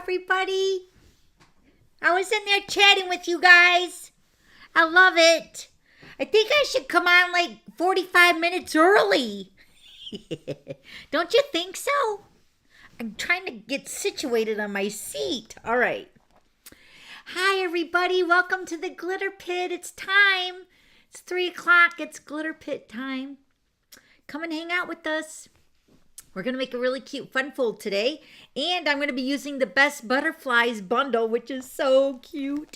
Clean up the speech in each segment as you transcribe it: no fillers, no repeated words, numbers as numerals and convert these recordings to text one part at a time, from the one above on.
everybody. I was in there chatting with you guys. I love it. I think I should come on like 45 minutes early. Don't you think so? I'm trying to get situated on my seat. All right. Hi, everybody. Welcome to the Glitter Pit. It's time. It's 3 o'clock. It's Glitter Pit time. Come and hang out with us. We're going to make a really cute fun fold today. And I'm going to be using the Best Butterflies bundle, which is so cute.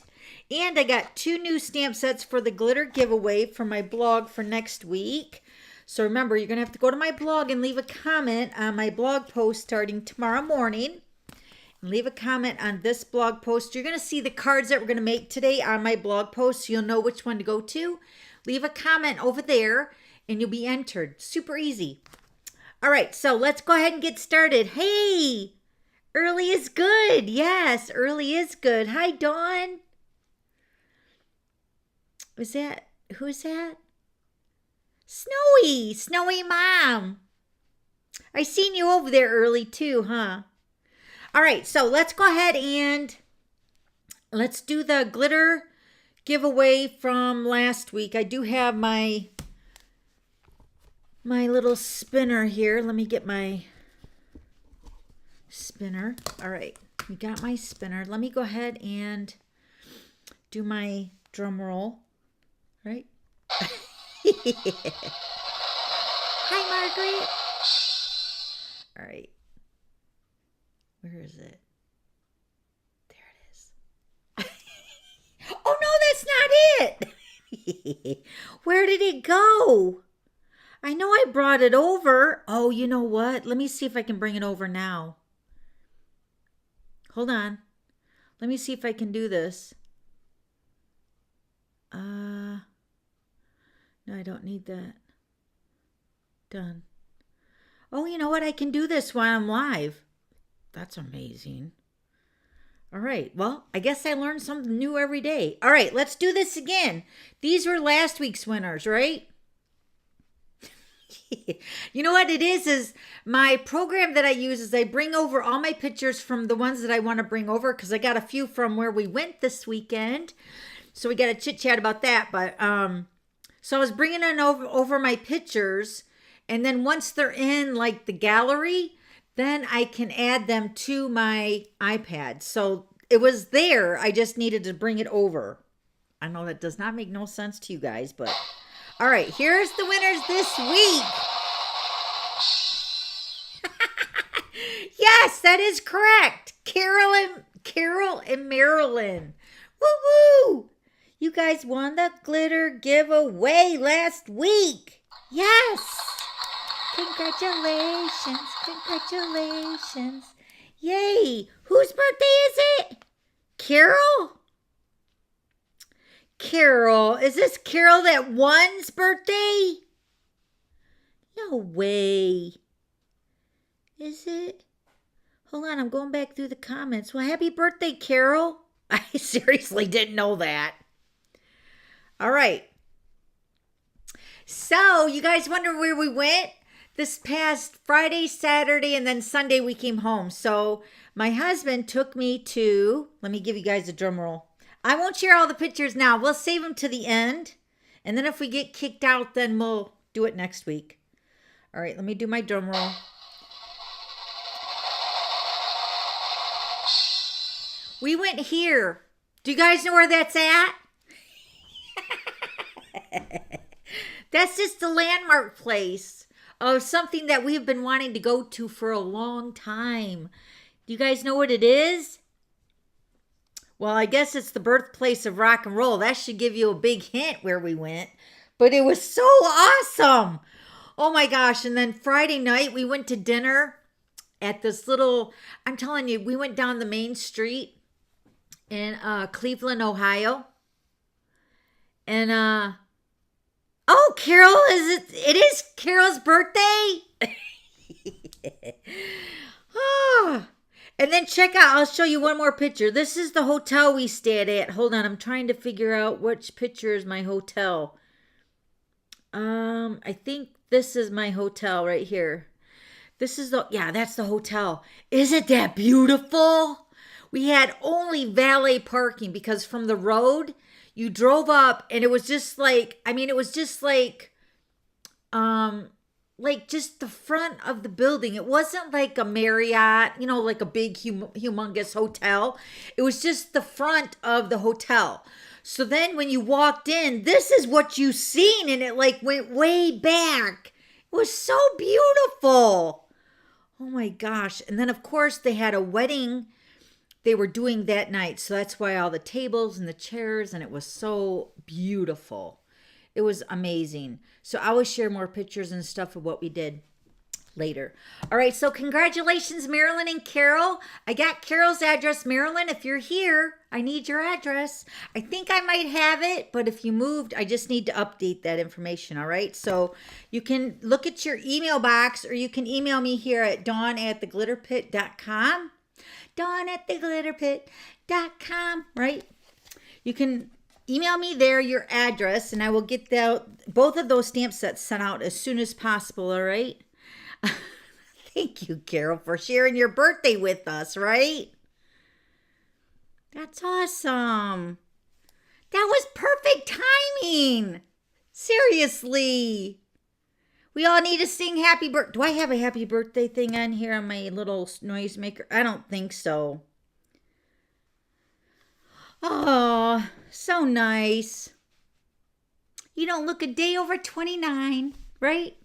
And I got 2 new stamp sets for the glitter giveaway for my blog for next week. So remember, you're going to have to go to my blog and leave a comment on my blog post starting tomorrow morning. And leave a comment on this blog post. You're going to see the cards that we're going to make today on my blog post, so you'll know which one to go to. Leave a comment over there, and you'll be entered. Super easy. All right, so let's go ahead and get started. Hey, early is good. Yes, early is good. Hi, Dawn. Who's that? Snowy Mom. I seen you over there early too, huh? All right, so let's go ahead and let's do the glitter giveaway from last week. I do have my little spinner here. Let me get my spinner. All right, we got my spinner. Let me go ahead and do my drum roll. Right? Hi, Margaret. All right. Where is it? There it is. Oh, no, that's not it. Where did it go? I know I brought it over. Oh, you know what? Let me see if I can bring it over now. Hold on. Let me see if I can do this. No, I don't need that. Done. Oh, you know what? I can do this while I'm live. That's amazing. All right. Well, I guess I learn something new every day. All right, let's do this again. These were last week's winners, right? You know what it is my program that I use is I bring over all my pictures from the ones that I want to bring over because I got a few from where we went this weekend. So we got to chit chat about that. But so I was bringing in over my pictures, and then once they're in like the gallery, then I can add them to my iPad. So it was there. I just needed to bring it over. I know that does not make no sense to you guys, but all right, here's the winners this week. Yes, that is correct. Carol and Marilyn. Woo-woo! You guys won the glitter giveaway last week. Yes. Congratulations. Yay. Whose birthday is it? Carol? Carol. Is this Carol that won's birthday? No way. Is it? Hold on, I'm going back through the comments. Well, happy birthday, Carol. I seriously didn't know that. All right. So, you guys wonder where we went? This past Friday, Saturday, and then Sunday we came home. So, my husband took me to, let me give you guys a drum roll. I won't share all the pictures now. We'll save them to the end. And then if we get kicked out, then we'll do it next week. All right, let me do my drum roll. We went here. Do you guys know where that's at? That's just a landmark place of something that we've been wanting to go to for a long time. Do you guys know what it is? Well, I guess it's the birthplace of rock and roll. That should give you a big hint where we went. But it was so awesome. Oh my gosh. And then Friday night we went to dinner at this little, I'm telling you, we went down the main street in Cleveland, Ohio. And oh, Carol, it is Carol's birthday? Oh. And then check out, I'll show you one more picture. This is the hotel we stayed at. Hold on, I'm trying to figure out which picture is my hotel. I think this is my hotel right here. This is that's the hotel. Isn't that beautiful? We had only valet parking because from the road, you drove up and it was just like, I mean, it was just like just the front of the building. It wasn't like a Marriott, you know, like a big, humongous hotel. It was just the front of the hotel. So then when you walked in, this is what you seen, and it like went way back. It was so beautiful. Oh my gosh. And then, of course, they had a wedding they were doing that night. So that's why all the tables and the chairs, and it was so beautiful. It was amazing. So I will share more pictures and stuff of what we did later. All right, so congratulations, Marilyn and Carol. I got Carol's address. Marilyn, if you're here, I need your address. I think I might have it, but if you moved, I just need to update that information, all right? So you can look at your email box, or you can email me here at dawn@theglitterpit.com. dawn@theglitterpit.com, right? You can email me there your address, and I will get both of those stamp sets sent out as soon as possible, all right? Thank you, Carol, for sharing your birthday with us, right? That's awesome. That was perfect timing. Seriously. We all need to sing happy birthday. Do I have a happy birthday thing on here on my little noisemaker? I don't think so. Oh, so nice. You don't look a day over 29, right?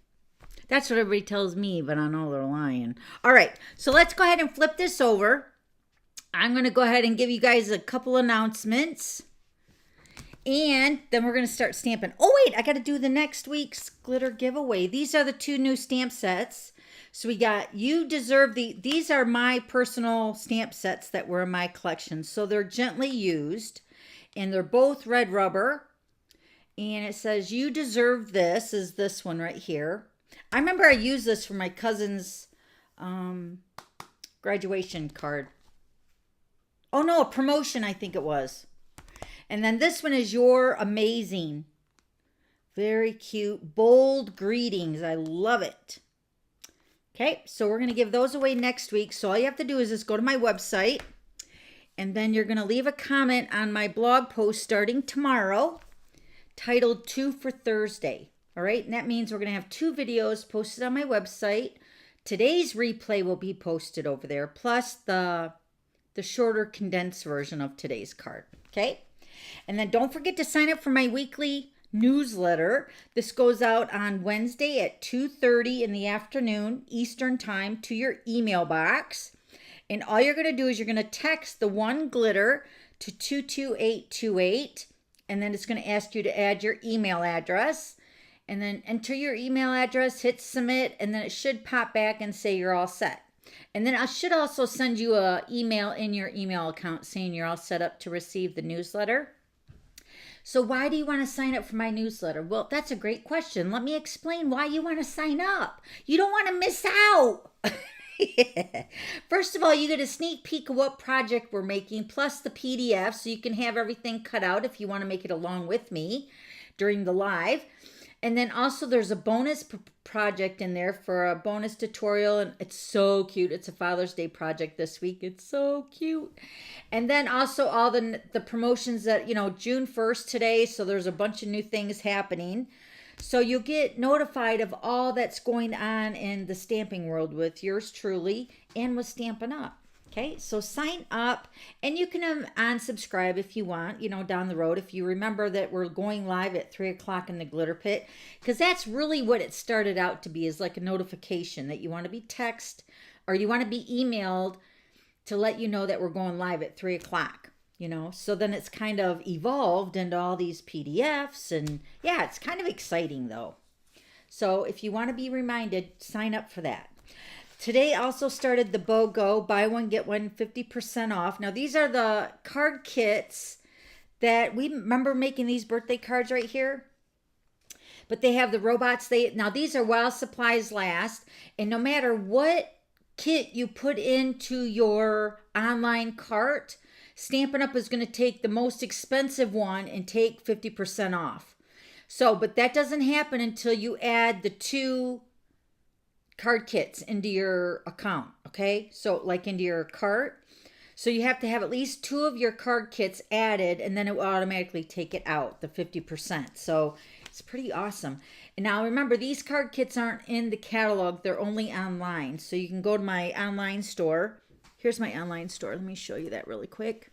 That's what everybody tells me, but I know they're lying. All right, so let's go ahead and flip this over. I'm going to go ahead and give you guys a couple announcements. And then we're going to start stamping. Oh, wait, I got to do the next week's glitter giveaway. These are the 2 new stamp sets. So we got You Deserve These are my personal stamp sets that were in my collection. So they're gently used. And they're both red rubber. And it says You Deserve This is this one right here. I remember I used this for my cousin's graduation card. Oh, no, a promotion, I think it was. And then this one is You're Amazing. Very cute. Bold greetings. I love it. Okay, so we're going to give those away next week. So all you have to do is just go to my website. And then you're going to leave a comment on my blog post starting tomorrow, titled 2 for Thursday. All right, and that means we're going to have 2 videos posted on my website. Today's replay will be posted over there, plus the shorter condensed version of today's card, okay? And then don't forget to sign up for my weekly newsletter. This goes out on Wednesday at 2:30 in the afternoon Eastern time to your email box. And all you're going to do is you're going to text the one glitter to 22828, and then it's going to ask you to add your email address. And then enter your email address, hit submit, and then it should pop back and say you're all set. And then I should also send you an email in your email account saying you're all set up to receive the newsletter. So why do you want to sign up for my newsletter? Well, that's a great question. Let me explain why you want to sign up. You don't want to miss out. First of all, you get a sneak peek of what project we're making, plus the PDF, so you can have everything cut out if you want to make it along with me during the live. And then also there's a bonus project in there for a bonus tutorial, and it's so cute. It's a Father's Day project this week. It's so cute. And then also all the promotions that, you know, June 1st today, so there's a bunch of new things happening. So you'll get notified of all that's going on in the stamping world with yours truly and with Stampin' Up. Okay, so sign up, and you can unsubscribe if you want, you know, down the road, if you remember that we're going live at 3 o'clock in the Glitter Pit, because that's really what it started out to be, is like a notification that you want to be text or you want to be emailed to let you know that we're going live at 3 o'clock, you know. So then it's kind of evolved into all these PDFs, and yeah, it's kind of exciting though. So if you want to be reminded, sign up for that. Today also started the BOGO, buy one, get one 50% off. Now these are the card kits that we remember making these birthday cards right here. But they have the robots. Now these are while supplies last. And no matter what kit you put into your online cart, Stampin' Up is going to take the most expensive one and take 50% off. So, but that doesn't happen until you add the 2 card kits into your account, okay? So like into your cart. So you have to have at least 2 of your card kits added, and then it will automatically take it out, the 50%. So it's pretty awesome. And now remember, these card kits aren't in the catalog. They're only online. So you can go to my online store. Here's my online store. Let me show you that really quick.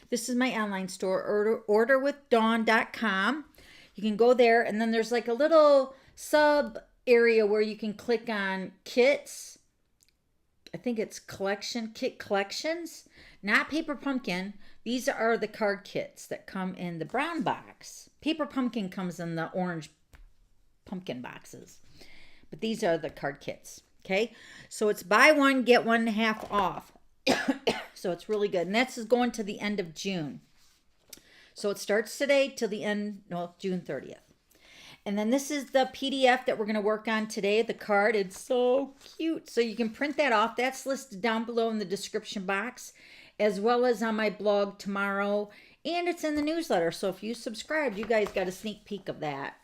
This is my online store, orderwithdawn.com. You can go there, and then there's like a little sub area where you can click on kits. I think it's kit collections, not Paper Pumpkin. These are the card kits that come in the brown box. Paper Pumpkin comes in the orange pumpkin boxes, but these are the card kits. Okay, so it's buy one get one half off. So it's really good, and that's going to the end of June. So it starts today till the end, no, June 30th. And then this is the PDF that we're going to work on today, the card. It's so cute. So you can print that off. That's listed down below in the description box, as well as on my blog tomorrow. And it's in the newsletter. So if you subscribed, you guys got a sneak peek of that.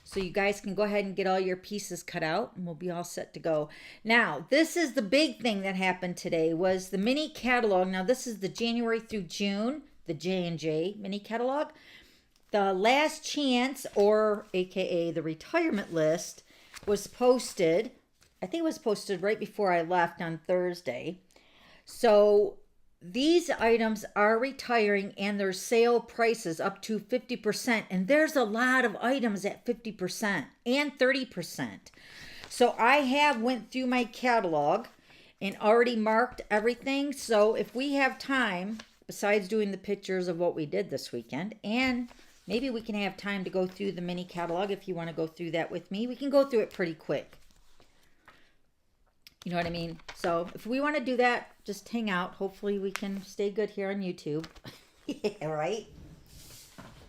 So you guys can go ahead and get all your pieces cut out, and we'll be all set to go. Now, this is the big thing that happened today, was the mini catalog. Now, this is the January through June, the J&J mini catalog. The last chance, or AKA the retirement list, was posted. I think it was posted right before I left on Thursday. So these items are retiring, and their sale prices up to 50%. And there's a lot of items at 50% and 30%. So I have went through my catalog and already marked everything. So if we have time, besides doing the pictures of what we did this weekend, and maybe we can have time to go through the mini catalog if you want to go through that with me. We can go through it pretty quick. You know what I mean? So if we want to do that, just hang out. Hopefully we can stay good here on YouTube. Yeah, right?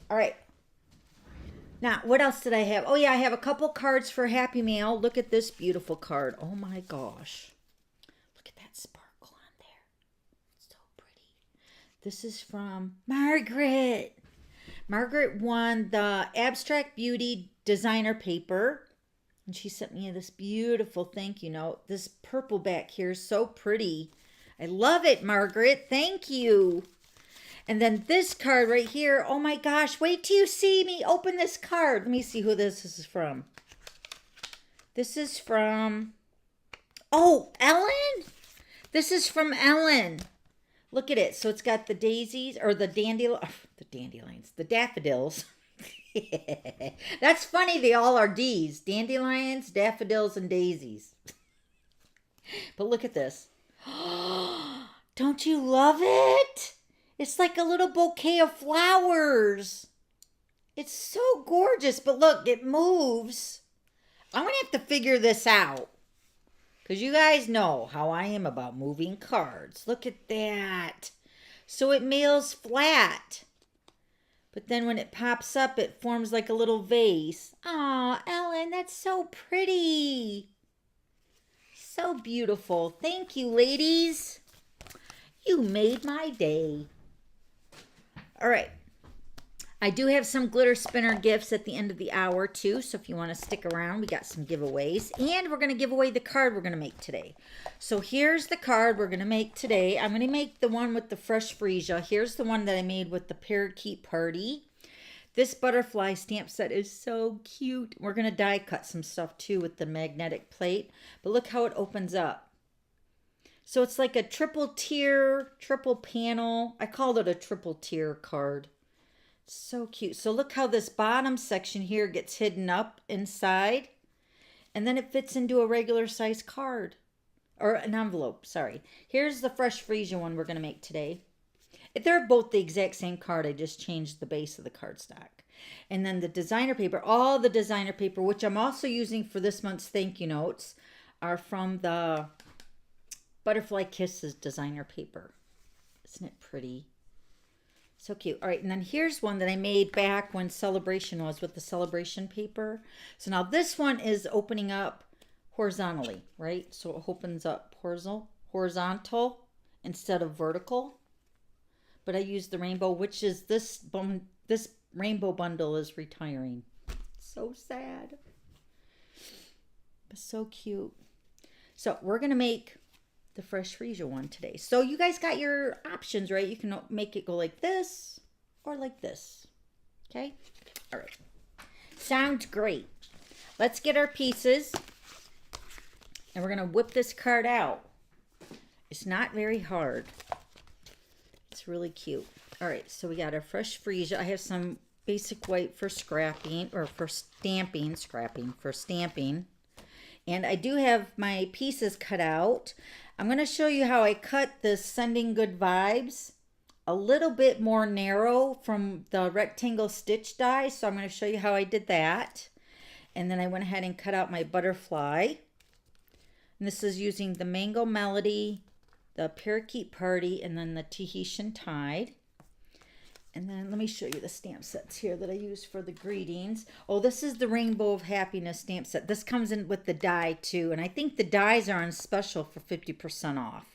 All right. Now, what else did I have? Oh, yeah, I have a couple cards for Happy Mail. Look at this beautiful card. Oh, my gosh. Look at that sparkle on there. It's so pretty. This is from Margaret. Margaret won the Abstract Beauty designer paper, and she sent me this beautiful thank you note. This purple back here is so pretty. I love it, Margaret. Thank you. And then this card right here. Oh my gosh, wait till you see me open this card. Let me see who this is from. This is from, oh, Ellen? This is from Ellen. Look at it. So it's got the daisies, or the dandelions, the daffodils. That's funny. They all are D's. Dandelions, daffodils, and daisies. But look at this. Don't you love it? It's like a little bouquet of flowers. It's so gorgeous. But look, it moves. I'm going to have to figure this out, because you guys know how I am about moving cards. Look at that. So it mails flat. But then when it pops up, it forms like a little vase. Aw, Ellen, that's so pretty. So beautiful. Thank you, ladies. You made my day. All right. I do have some glitter spinner gifts at the end of the hour, too. So if you want to stick around, we got some giveaways. And we're going to give away the card we're going to make today. So here's the card we're going to make today. I'm going to make the one with the fresh freesia. Here's the one that I made with the parakeet party. This butterfly stamp set is so cute. We're going to die cut some stuff, too, with the magnetic plate. But look how it opens up. So it's like a triple tier, triple panel. I called it a triple tier card. So cute. So look how this bottom section here gets hidden up inside, and then it fits into a regular size card, or an envelope, sorry. Here's the fresh freesia one we're going to make today. They're both the exact same card. I just changed the base of the cardstock. And then the designer paper, all the designer paper, which I'm also using for this month's thank you notes, are from the Butterfly Kisses designer paper. Isn't it pretty? So cute. All right, and then here's one that I made back when Celebration was, with the Celebration paper. So now this one is opening up horizontally, right? So it opens up horizontal instead of vertical. But I used the rainbow, which is this rainbow bundle is retiring. So sad. But so cute. So we're going to make the Fresh Freesia one today. So you guys got your options, right? You can make it go like this or like this. Okay? All right. Sounds great. Let's get our pieces. And we're going to whip this card out. It's not very hard. It's really cute. All right, so we got our Fresh Freesia. I have some basic white for scrapping, or for stamping, for stamping. And I do have my pieces cut out. I'm going to show you how I cut this Sending Good Vibes a little bit more narrow from the rectangle stitch die. So I'm going to show you how I did that. And then I went ahead and cut out my butterfly. And this is using the Mango Melody, the Parakeet Party, and then the Tahitian Tide. And then let me show you the stamp sets here that I use for the greetings. Oh, this is the Rainbow of Happiness stamp set. This comes in with the die too. And I think the dies are on special for 50% off.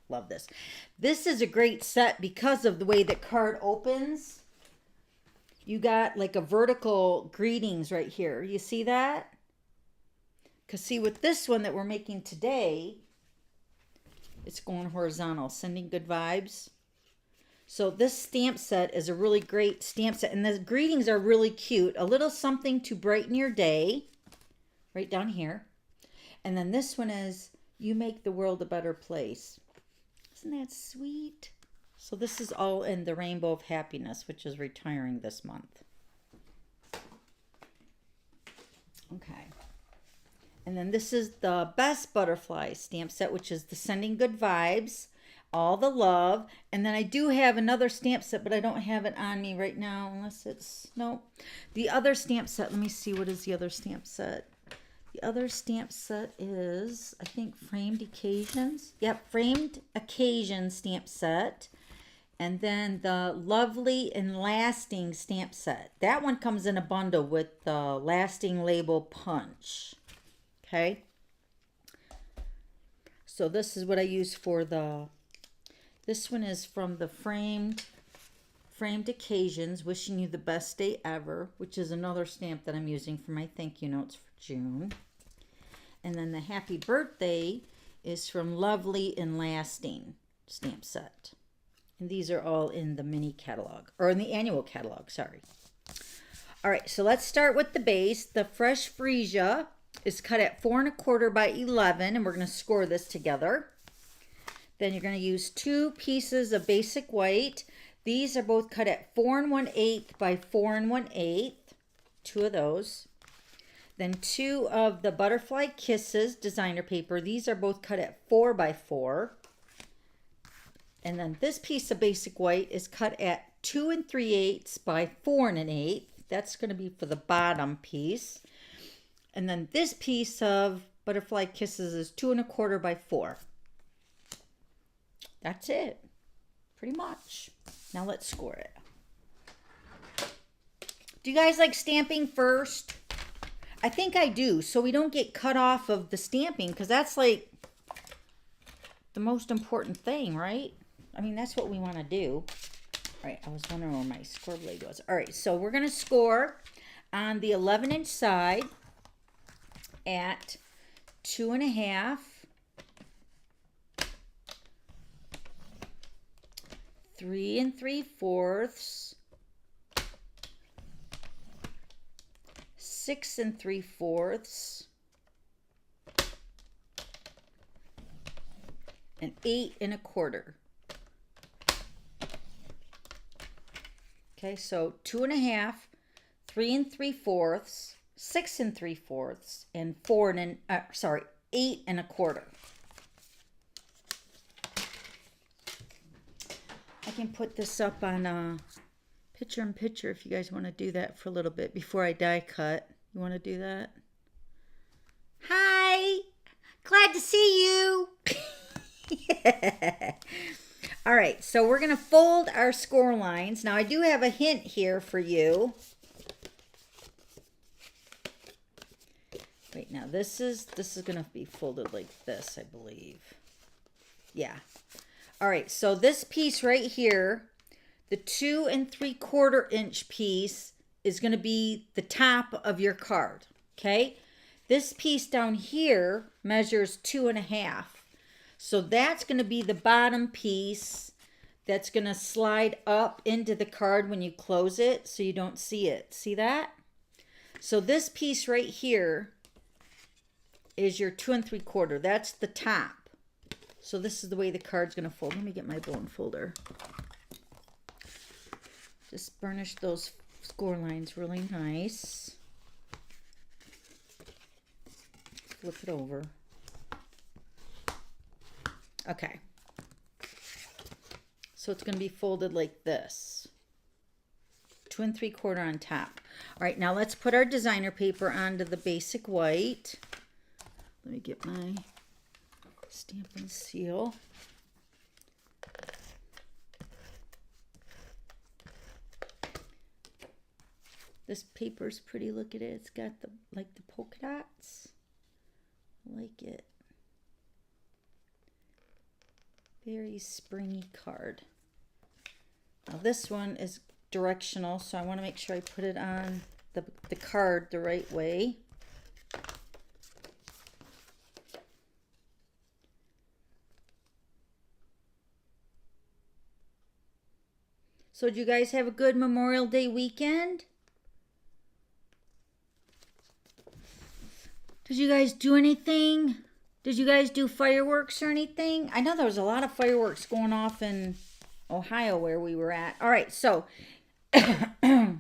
Love this. This is a great set because of the way the card opens. You got like a vertical greetings right here. You see that? Because see, with this one that we're making today, it's going horizontal, Sending Good Vibes. So this stamp set is a really great stamp set. And the greetings are really cute. A little something to brighten your day. Right down here. And then this one is, you make the world a better place. Isn't that sweet? So this is all in the Rainbow of Happiness, which is retiring this month. Okay. And then this is the Best Butterfly stamp set, which is the Sending Good Vibes. All the love. And then I do have another stamp set, but I don't have it on me right now unless it's, no. The other stamp set, let me see, what is the other stamp set? The other stamp set is, I think, Framed Occasions. Yep, Framed Occasion stamp set. And then the Lovely and Lasting stamp set. That one comes in a bundle with the Lasting Label Punch. Okay. So this is what I use for the... This one is from the Framed Occasions, Wishing You the Best Day Ever, which is another stamp that I'm using for my thank you notes for June. And then the Happy Birthday is from Lovely and Lasting stamp set. And these are all in the mini catalog, or in the annual catalog, sorry. All right, so let's start with the base. The Fresh Freesia is cut at 4 1/4 by 11, and we're going to score this together. Then you're going to use 2 pieces of basic white. These are both cut at 4 1/8 by 4 1/8. 2 of those. Then 2 of the Butterfly Kisses designer paper. These are both cut at 4 by 4. And then this piece of basic white is cut at 2 3/8 by 4 1/8. That's going to be for the bottom piece. And then this piece of Butterfly Kisses is 2 1/4 by 4. That's it, pretty much. Now let's score it. Do you guys like stamping first? I think I do, so we don't get cut off of the stamping, because that's like the most important thing, right? I mean, that's what we want to do. All right, I was wondering where my score blade was. All right, so we're going to score on the 11-inch side at 2 1/2. 3 3/4, 6 3/4, and 8 1/4. Okay, so 2 1/2, 3 3/4, 6 3/4, and 8 1/4. I can put this up on picture-in-picture if you guys want to do that for a little bit before I die cut. You want to do that? Hi! Glad to see you! All right, so we're going to fold our score lines. Now, I do have a hint here for you. Wait, now this is going to be folded like this, I believe. Yeah. All right, so this piece right here, the 2 3/4 inch piece, is going to be the top of your card, okay? This piece down here measures 2 1/2. So that's going to be the bottom piece that's going to slide up into the card when you close it so you don't see it. See that? So this piece right here is your 2 3/4. That's the top. So this is the way the card's going to fold. Let me get my bone folder. Just burnish those score lines really nice. Flip it over. Okay. So it's going to be folded like this. 2 3/4 on top. All right, now let's put our designer paper onto the basic white. Let me get my stamp and seal. This paper's pretty. Look at it. It's got the like the polka dots. I like it. Very springy card. Now this one is directional, so I want to make sure I put it on the card the right way. So did you guys have a good Memorial Day weekend? Did you guys do anything? Did you guys do fireworks or anything? I know there was a lot of fireworks going off in Ohio where we were at. All right, so the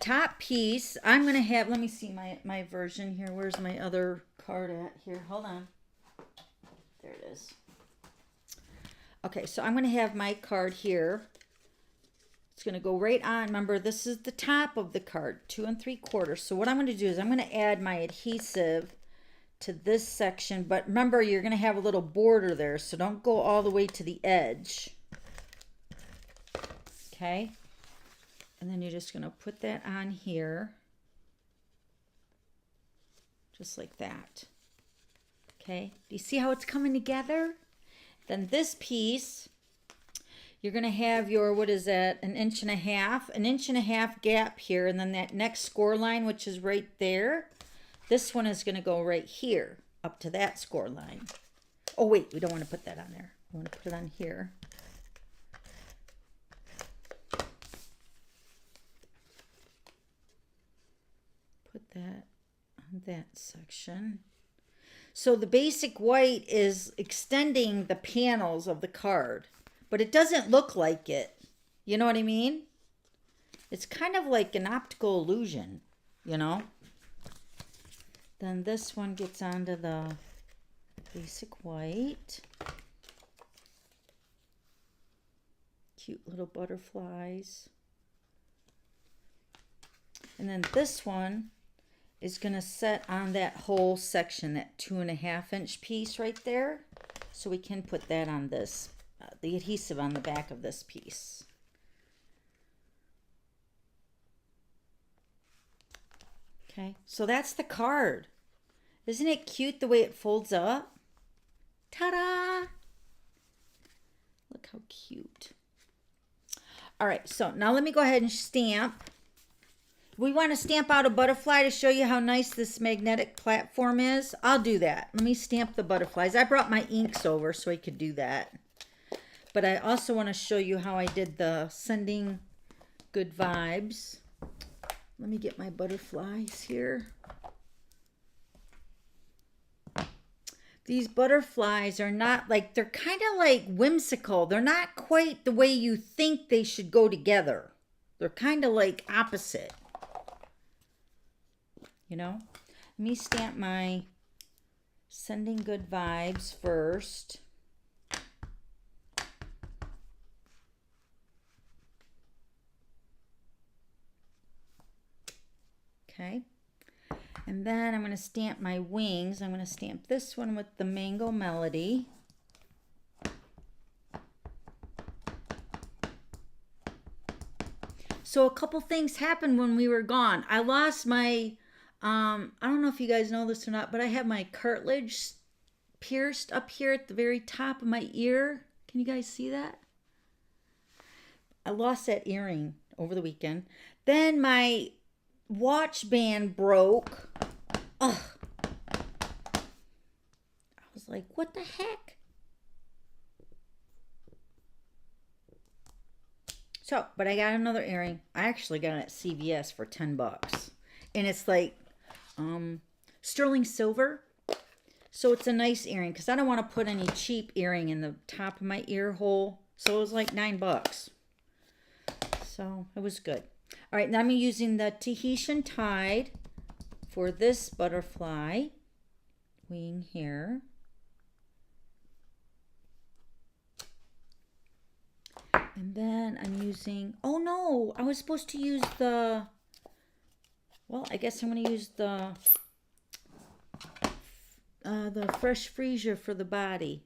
top piece, I'm going to have, let me see my version here. Where's my other card at here? Hold on. There it is. Okay, so I'm going to have my card here. It's going to go right on. Remember, this is the top of the card, 2 3/4. So what I'm going to do is I'm going to add my adhesive to this section. But remember, you're going to have a little border there, so don't go all the way to the edge. Okay? And then you're just going to put that on here. Just like that. Okay? Do you see how it's coming together? Then this piece, you're going to have your, what is that, an inch and a half gap here, and then that next score line, which is right there, this one is going to go right here, up to that score line. Oh, wait, we don't want to put that on there. We want to put it on here. Put that on that section. So the basic white is extending the panels of the card. But it doesn't look like it. You know what I mean? It's kind of like an optical illusion, you know? Then this one gets onto the basic white. Cute little butterflies. And then this one is going to set on that whole section, that 2 1/2 inch piece right there. So we can put that on this. The adhesive on the back of this piece. Okay, so that's the card. Isn't it cute the way it folds up? Ta-da! Look how cute. All right, so now let me go ahead and stamp. We want to stamp out a butterfly to show you how nice this magnetic platform is. I'll do that. Let me stamp the butterflies. I brought my inks over so I could do that. But I also want to show you how I did the sending good vibes. Let me get my butterflies here. These butterflies are not like, they're kind of like whimsical. They're not quite the way you think they should go together. They're kind of like opposite. You know? Let me stamp my sending good vibes first. Okay, and then I'm going to stamp my wings. I'm going to stamp this one with the Mango Melody. So a couple things happened when we were gone. I lost my, I don't know if you guys know this or not, but I have my cartilage pierced up here at the very top of my ear. Can you guys see that? I lost that earring over the weekend. Then my watch band broke. Ugh. I was was like, what the heck? So, but I got another earring. I actually got it at CVS for 10 bucks. And it's like sterling silver. So it's a nice earring because I don't want to put any cheap earring in the top of my ear hole. So it was like 9 bucks. So it was good. All right, now I'm using the Tahitian Tide for this butterfly wing here. And then I'm using, oh no, I was supposed to use the, well, I guess I'm going to use the fresh freesia for the body.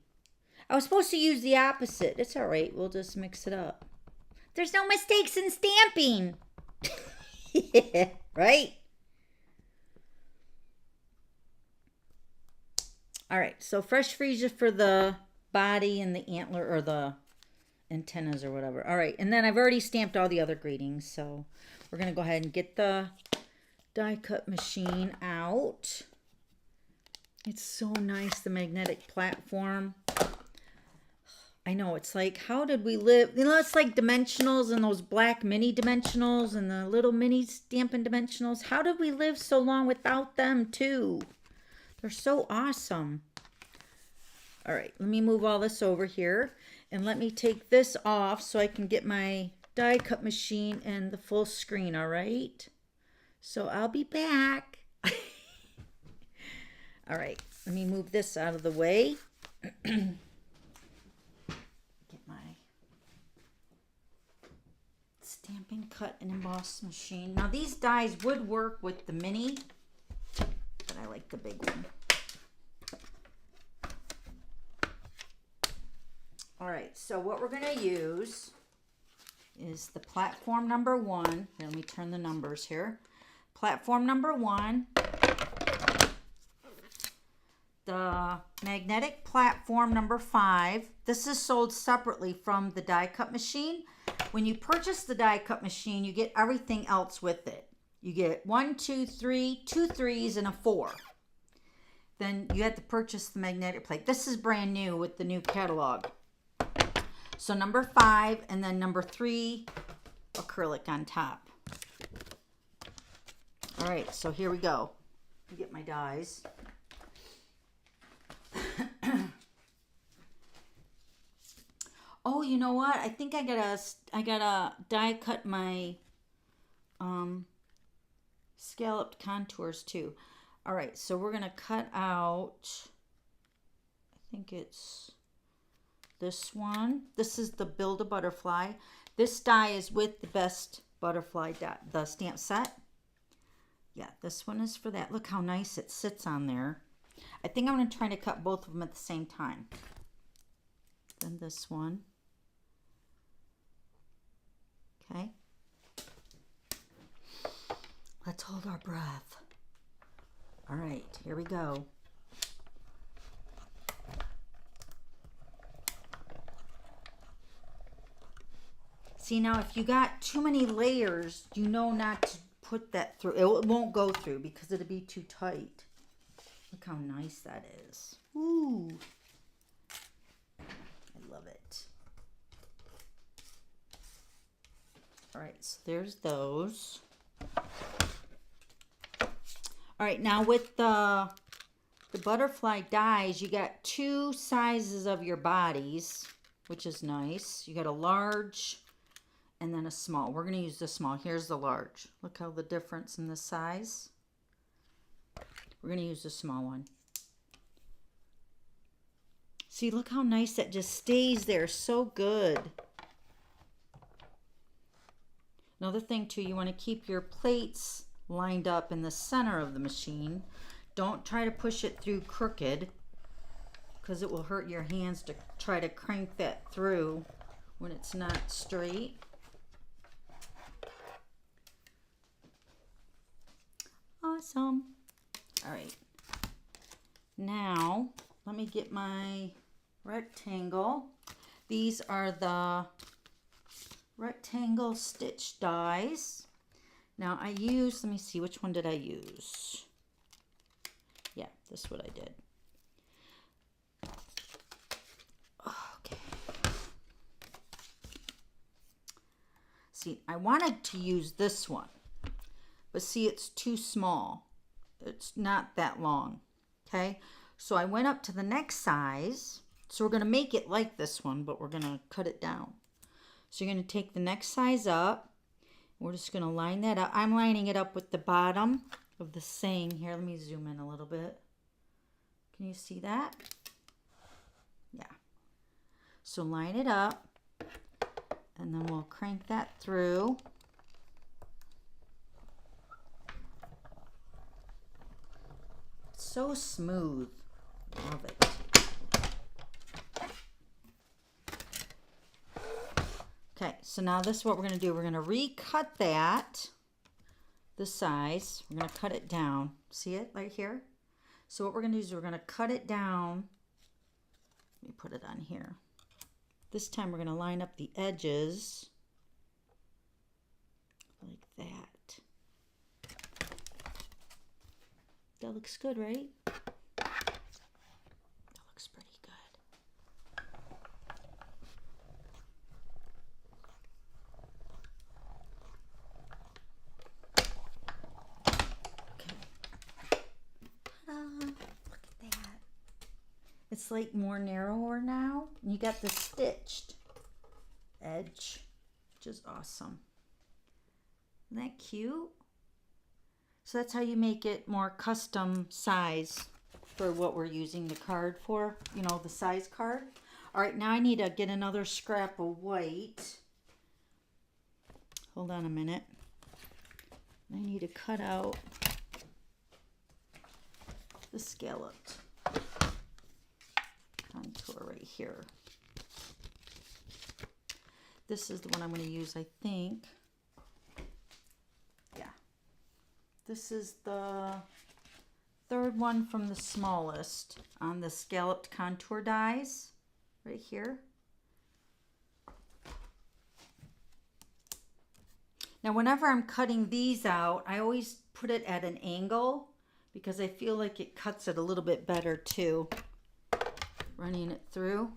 I was supposed to use the opposite. It's all right. We'll just mix it up. There's no mistakes in stamping. Yeah, right? All right. So fresh freesia for the body and the antler or the antennas or whatever. All right. And then I've already stamped all the other greetings. So we're going to go ahead and get the die cut machine out. It's so nice, the magnetic platform. I know, it's like, how did we live? You know, it's like dimensionals and those black mini dimensionals and the little mini Stampin' dimensionals. How did we live so long without them too? They're so awesome. All right, let me move all this over here and let me take this off so I can get my die cut machine and the full screen, all right? So I'll be back. All right, let me move this out of the way. Get my Stampin' Cut and Emboss machine. Now these dies would work with the mini, but I like the big one. All right, so what we're going to use is the platform number 1. Here, let me turn the numbers here. Platform number 1. The magnetic platform number 5. This is sold separately from the die cut machine. When you purchase the die cut machine, you get everything else with it. You get 1, 2, 3, 2 3s, and a 4. Then you have to purchase the magnetic plate. This is brand new with the new catalog. So number 5 and then number 3 acrylic on top. All right, so here we go. Let me get my dies. Oh, you know what? I think I gotta die cut my scalloped contours too. All right, so we're gonna cut out, I think it's this one. This is the Build a Butterfly. This die is with the Best Butterfly die, the stamp set. Yeah, this one is for that. Look how nice it sits on there. I think I'm going to try to cut both of them at the same time. Then this one. Okay. Let's hold our breath. All right, here we go. See, now if you got too many layers, you know not to put that through. It won't go through because it'll be too tight. Look how nice that is. Ooh. I love it. All right, so there's those. All right, now with the butterfly dies, you got 2 sizes of your bodies, which is nice. You got a large and then a small. We're going to use the small. Here's the large. Look how the difference in the size. We're going to use the small one. See, look how nice that just stays there. So good. Another thing too, you want to keep your plates lined up in the center of the machine. Don't try to push it through crooked because it will hurt your hands to try to crank that through when it's not straight. Awesome. All right. Now, let me get my rectangle. These are the rectangle stitch dies. Now I use, let me see, which one did I use? Yeah, this is what I did. See, I wanted to use this one, but see, it's too small. It's not that long, okay? So I went up to the next size. So we're going to make it like this one, but we're going to cut it down. So you're going to take the next size up. We're just going to line that up. I'm lining it up with the bottom of the saying. Here, let me zoom in a little bit. Can you see that? Yeah. So line it up, and then we'll crank that through. It's so smooth. Love it. Okay, so now this is what we're going to do. We're going to recut that, the size. We're going to cut it down. See it right here? So what we're going to do is we're going to cut it down. Let me put it on here. This time we're going to line up the edges like that. That looks good, right? That looks pretty good. Okay. Ta-da. Look at that. It's like more narrower now. You got the stitched edge, which is awesome. Isn't that cute? So that's how you make it more custom size for what we're using the card for, you know, the size card. All right, now I need to get another scrap of white. Hold on a minute. I need to cut out the scalloped contour right here. This is the one I'm going to use, I think. Yeah. This is the third one from the smallest on the scalloped contour dies right here. Now, whenever I'm cutting these out, I always put it at an angle because I feel like it cuts it a little bit better too. Running it through.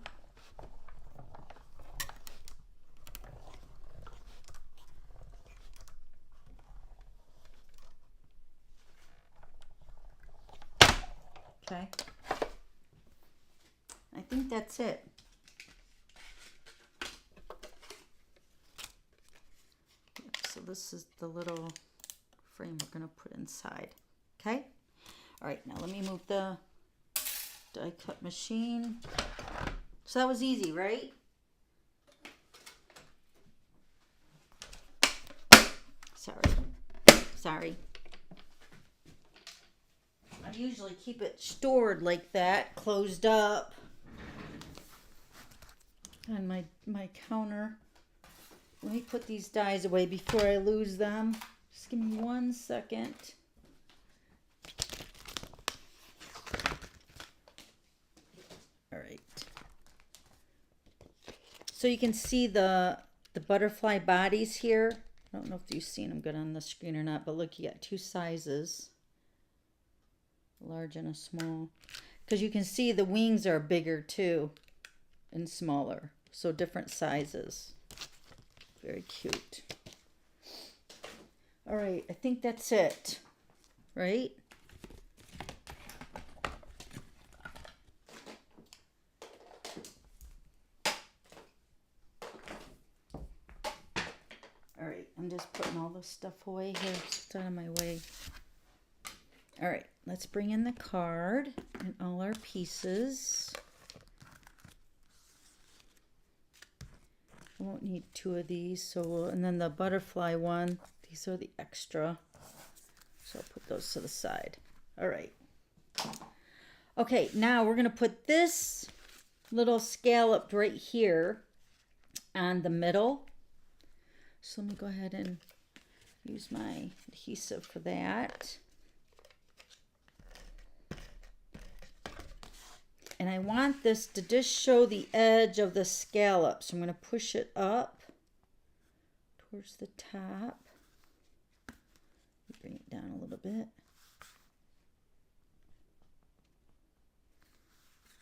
Okay. I think that's it. So this is the little frame we're going to put inside. Okay. All right. Now let me move the die cut machine. So that was easy, right? Sorry. I usually keep it stored like that, closed up on my counter. Let me put these dies away before I lose them. Just give me 1 second. All right. So you can see the butterfly bodies here. I don't know if you've seen them good on the screen or not, but look, you got 2 sizes. A large and a small. Because you can see the wings are bigger too and smaller. So different sizes. Very cute. All right, I think that's it. Right? All right, I'm just putting all this stuff away here. It's out of my way. All right, let's bring in the card and all our pieces. I won't need 2 of these, so and then the butterfly one, these are the extra. So I'll put those to the side. All right. Okay, now we're going to put this little scallop right here on the middle. So let me go ahead and use my adhesive for that. And I want this to just show the edge of the scallop. So I'm going to push it up towards the top. Bring it down a little bit.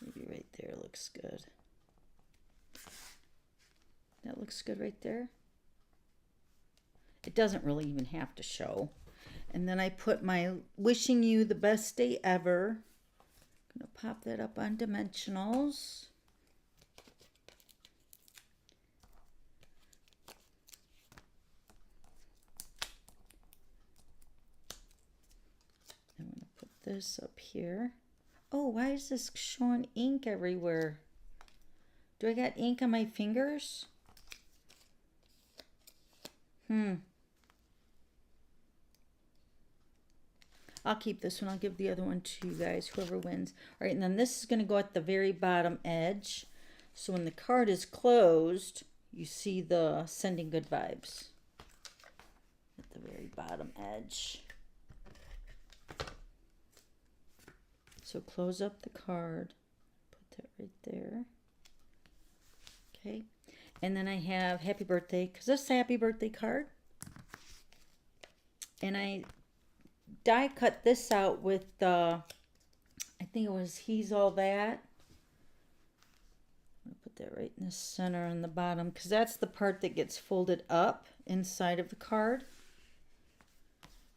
Maybe right there looks good. That looks good right there. It doesn't really even have to show. And then I put my wishing you the best day ever. I'm going to pop that up on dimensionals. I'm going to put this up here. Oh, why is this showing ink everywhere? Do I got ink on my fingers? I'll keep this one. I'll give the other one to you guys, whoever wins. All right, and then this is going to go at the very bottom edge. So when the card is closed, you see the sending good vibes at the very bottom edge. So close up the card. Put that right there. Okay. And then I have happy birthday, because this is a happy birthday card. And I die cut this out with the, I think it was He's All That. I'm going to put that right in the center on the bottom, because that's the part that gets folded up inside of the card.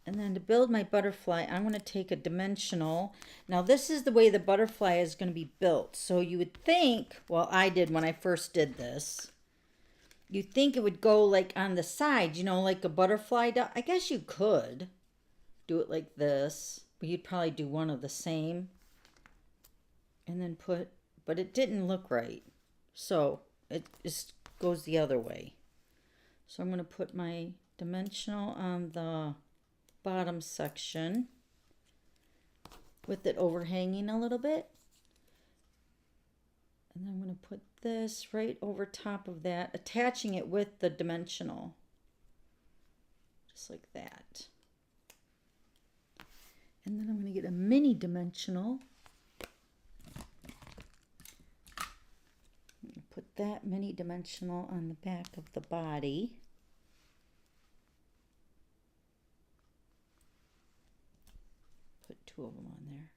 And then to build my butterfly, I'm going to take a dimensional. Now this is the way the butterfly is going to be built. So you would think, well, I did when I first did this, you'd think it would go like on the side, you know, like a butterfly does. I guess you could do it like this, but you'd probably do one of the same. And then put, but it didn't look right. So it just goes the other way. So I'm going to put my dimensional on the bottom section with it overhanging a little bit. And I'm going to put this right over top of that, attaching it with the dimensional. Just like that. And then I'm going to get a mini dimensional. I'm going to put that mini dimensional on the back of the body. Put two of them on there.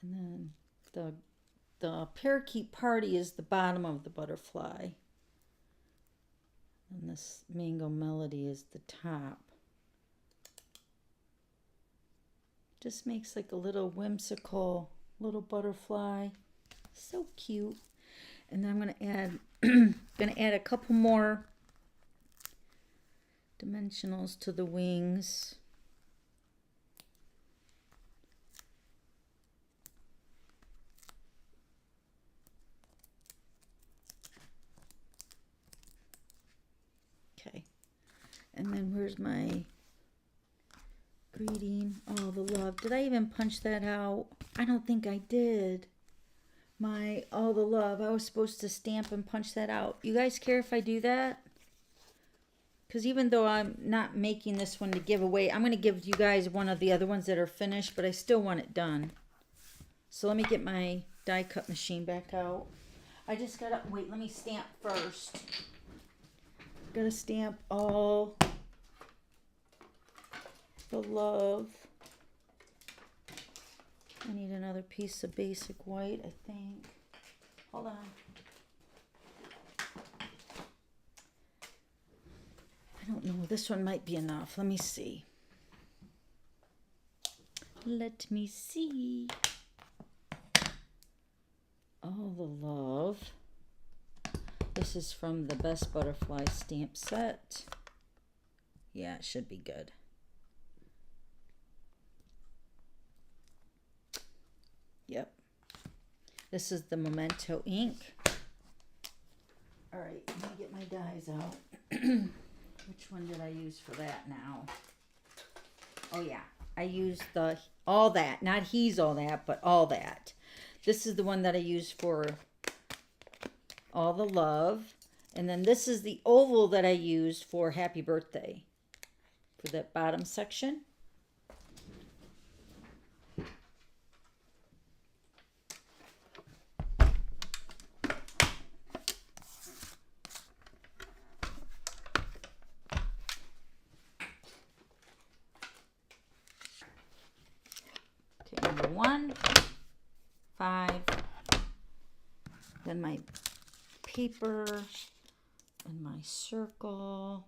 And then the parakeet party is the bottom of the butterfly. And this mango melody is the top. Just makes like a little whimsical little butterfly. So cute. And then I'm going to add a couple more dimensionals to the wings. Okay. And then where's my greeting? All the love. Did I even punch that out? I don't think I did. My all the love. I was supposed to stamp and punch that out. You guys care if I do that? Because even though I'm not making this one to give away, I'm going to give you guys one of the other ones that are finished, but I still want it done. So let me get my die cut machine back out. I just got to, wait, let me stamp first. Got to stamp all the love. I need another piece of basic white, I think. Hold on. I don't know. This one might be enough. Let me see. Let me see. All the love. This is from the Best Butterfly stamp set. Yeah, it should be good. Yep. This is the Memento ink. All right, let me get my dies out. Which one did I use for that now? Oh yeah, I used the All That, not He's All That, but All That. This is the one that I used for All the Love. And then this is the oval that I used for Happy Birthday, for that bottom section. Okay, number 1, 5, Then my paper and my circle.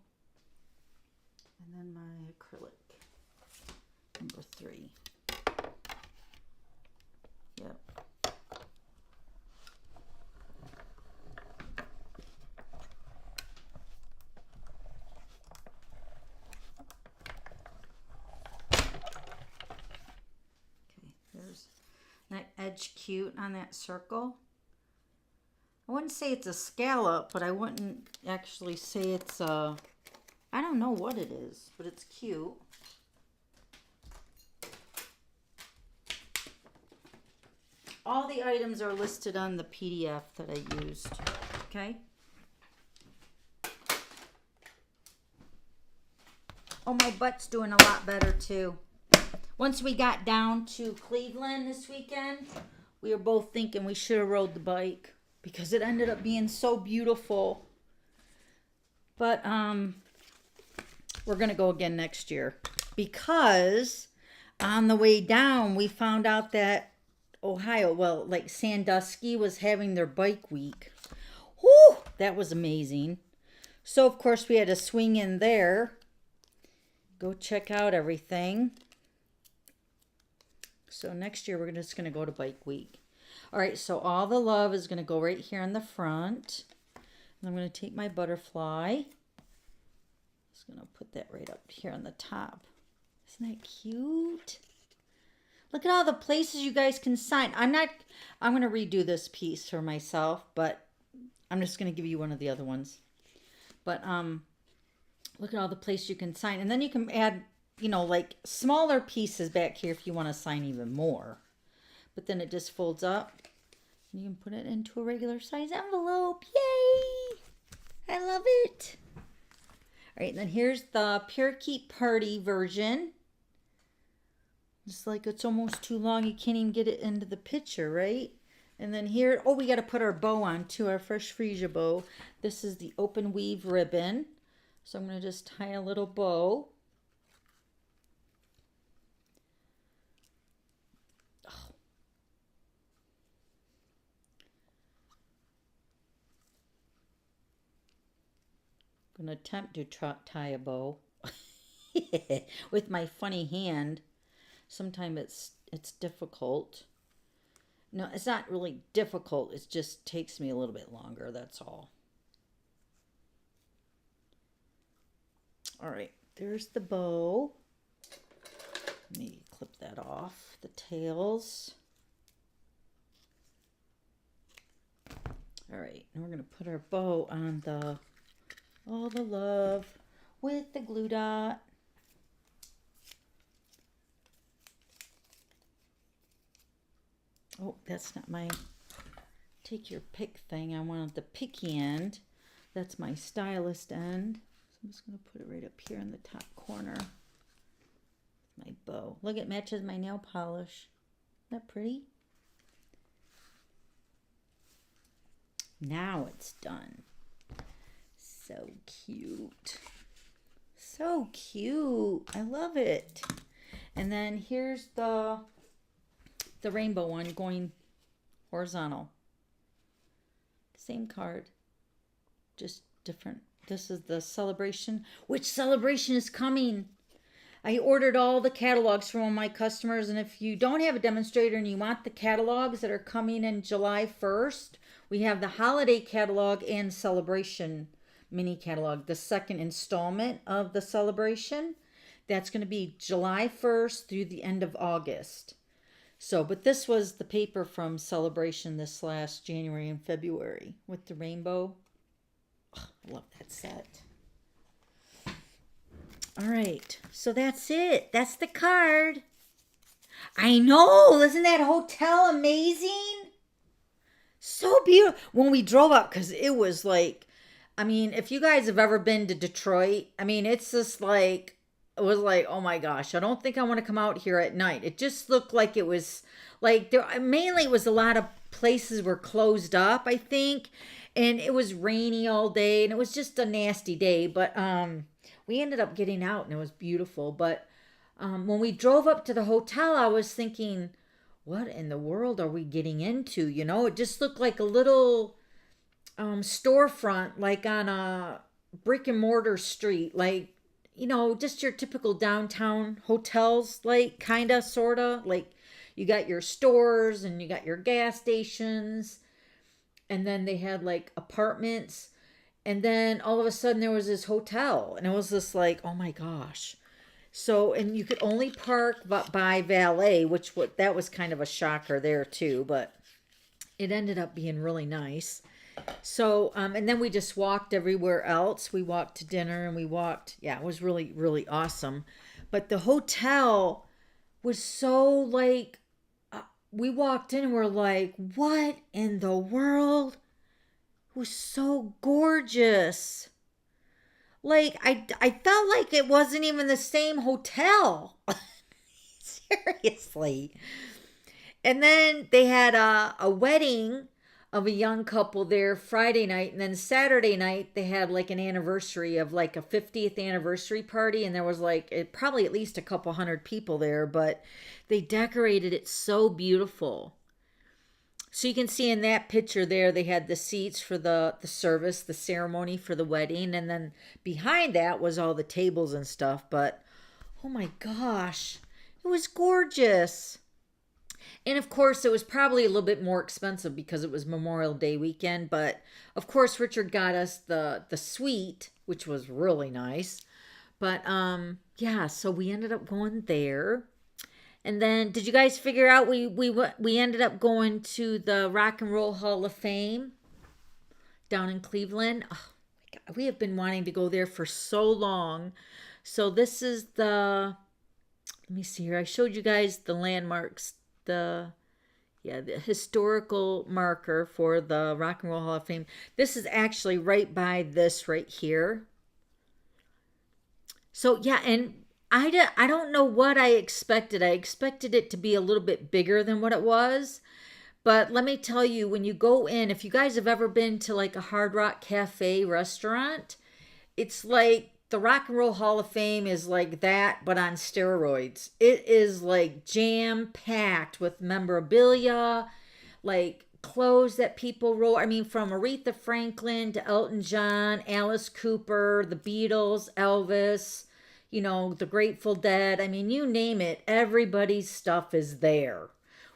And then my acrylic. Number 3. Yep. There's that edge cute on that circle. I wouldn't say it's a scallop, but I wouldn't actually say it's a, I don't know what it is, but it's cute. All the items are listed on the PDF that I used, okay? Oh, my butt's doing a lot better too. Once we got down to Cleveland this weekend, we were both thinking we should have rode the bike because it ended up being so beautiful. But we're going to go again next year because on the way down, we found out that Ohio, well, like Sandusky was having their bike week. Whew, that was amazing. So, of course, we had to swing in there, go check out everything. So next year, we're just going to go to Bike Week. All right, so all the love is going to go right here in the front. And I'm going to take my butterfly. Just going to put that right up here on the top. Isn't that cute? Look at all the places you guys can sign. I'm going to redo this piece for myself, but I'm just going to give you one of the other ones. But look at all the places you can sign. And then you can add, you know, like smaller pieces back here if you want to sign even more. But then it just folds up. And you can put it into a regular size envelope. Yay! I love it. All right, and then here's the Parakeet Party version. It's like it's almost too long. You can't even get it into the picture, right? And then here, oh, we got to put our bow on too, our fresh freesia bow. This is the open weave ribbon. So I'm going to just tie a little bow. I'm going to attempt to tie a bow with my funny hand. Sometimes it's difficult. No, it's not really difficult. It just takes me a little bit longer. That's all. All right, there's the bow. Let me clip that off. The tails. All right, and we're going to put our bow on the all the love with the glue dot. Oh, that's not my take your pick thing. I wanted the picky end. That's my stylist end. So I'm just going to put it right up here in the top corner. My bow. Look, it matches my nail polish. Isn't that pretty? Now it's done. So cute. So cute. I love it. And then here's the rainbow one going horizontal. Same card. Just different. This is the celebration. Which celebration is coming? I ordered all the catalogs from all my customers, and if you don't have a demonstrator and you want the catalogs that are coming in July 1st, we have the holiday catalog and celebration mini catalog, the second installment of the celebration. That's going to be July 1st through the end of August. So, but this was the paper from Celebration this last January and February with the rainbow. Oh, I love that set. All right, so that's it. That's the card. I know, isn't that hotel amazing? So beautiful. When we drove up, because it was like, I mean, if you guys have ever been to Detroit, I mean, it's just like, it was like, oh my gosh, I don't think I want to come out here at night. It just looked like it was like, there mainly it was a lot of places were closed up, I think. And it was rainy all day and it was just a nasty day. But we ended up getting out and it was beautiful. But when we drove up to the hotel, I was thinking, what in the world are we getting into? You know, it just looked like a little storefront, like on a brick and mortar street, like, you know, just your typical downtown hotels, like, kind of, sort of. Like, you got your stores and you got your gas stations, and then they had like apartments. And then all of a sudden there was this hotel, and it was just like, oh my gosh. So, and you could only park by valet, that was kind of a shocker there too, but it ended up being really nice. So, and then we just walked everywhere else. We walked to dinner and we walked, yeah, it was really, really awesome. But the hotel was so like, we walked in and we're like, what in the world? It was so gorgeous. Like, I felt like it wasn't even the same hotel. Seriously. And then they had a wedding of a young couple there Friday night, and then Saturday night they had like an anniversary of like a 50th anniversary party, and there was like probably at least a couple hundred people there, but they decorated it so beautiful. So you can see in that picture there, they had the seats for the service, the ceremony for the wedding, and then behind that was all the tables and stuff. But oh my gosh, it was gorgeous. And of course, it was probably a little bit more expensive because it was Memorial Day weekend. But of course, Richard got us the suite, which was really nice. But yeah, so we ended up going there. And then, did you guys figure out we ended up going to the Rock and Roll Hall of Fame down in Cleveland? Oh my God, we have been wanting to go there for so long. So this is let me see here. I showed you guys the landmarks, the historical marker for the Rock and Roll Hall of Fame. This is actually right by this right here. So yeah, and I don't know what I expected. I expected it to be a little bit bigger than what it was. But let me tell you, when you go in, if you guys have ever been to like a Hard Rock Cafe restaurant, it's like the Rock and Roll Hall of Fame is like that, but on steroids. It is like jam-packed with memorabilia, like clothes that people wore. I mean, from Aretha Franklin to Elton John, Alice Cooper, the Beatles, Elvis, you know, the Grateful Dead. I mean, you name it, everybody's stuff is there.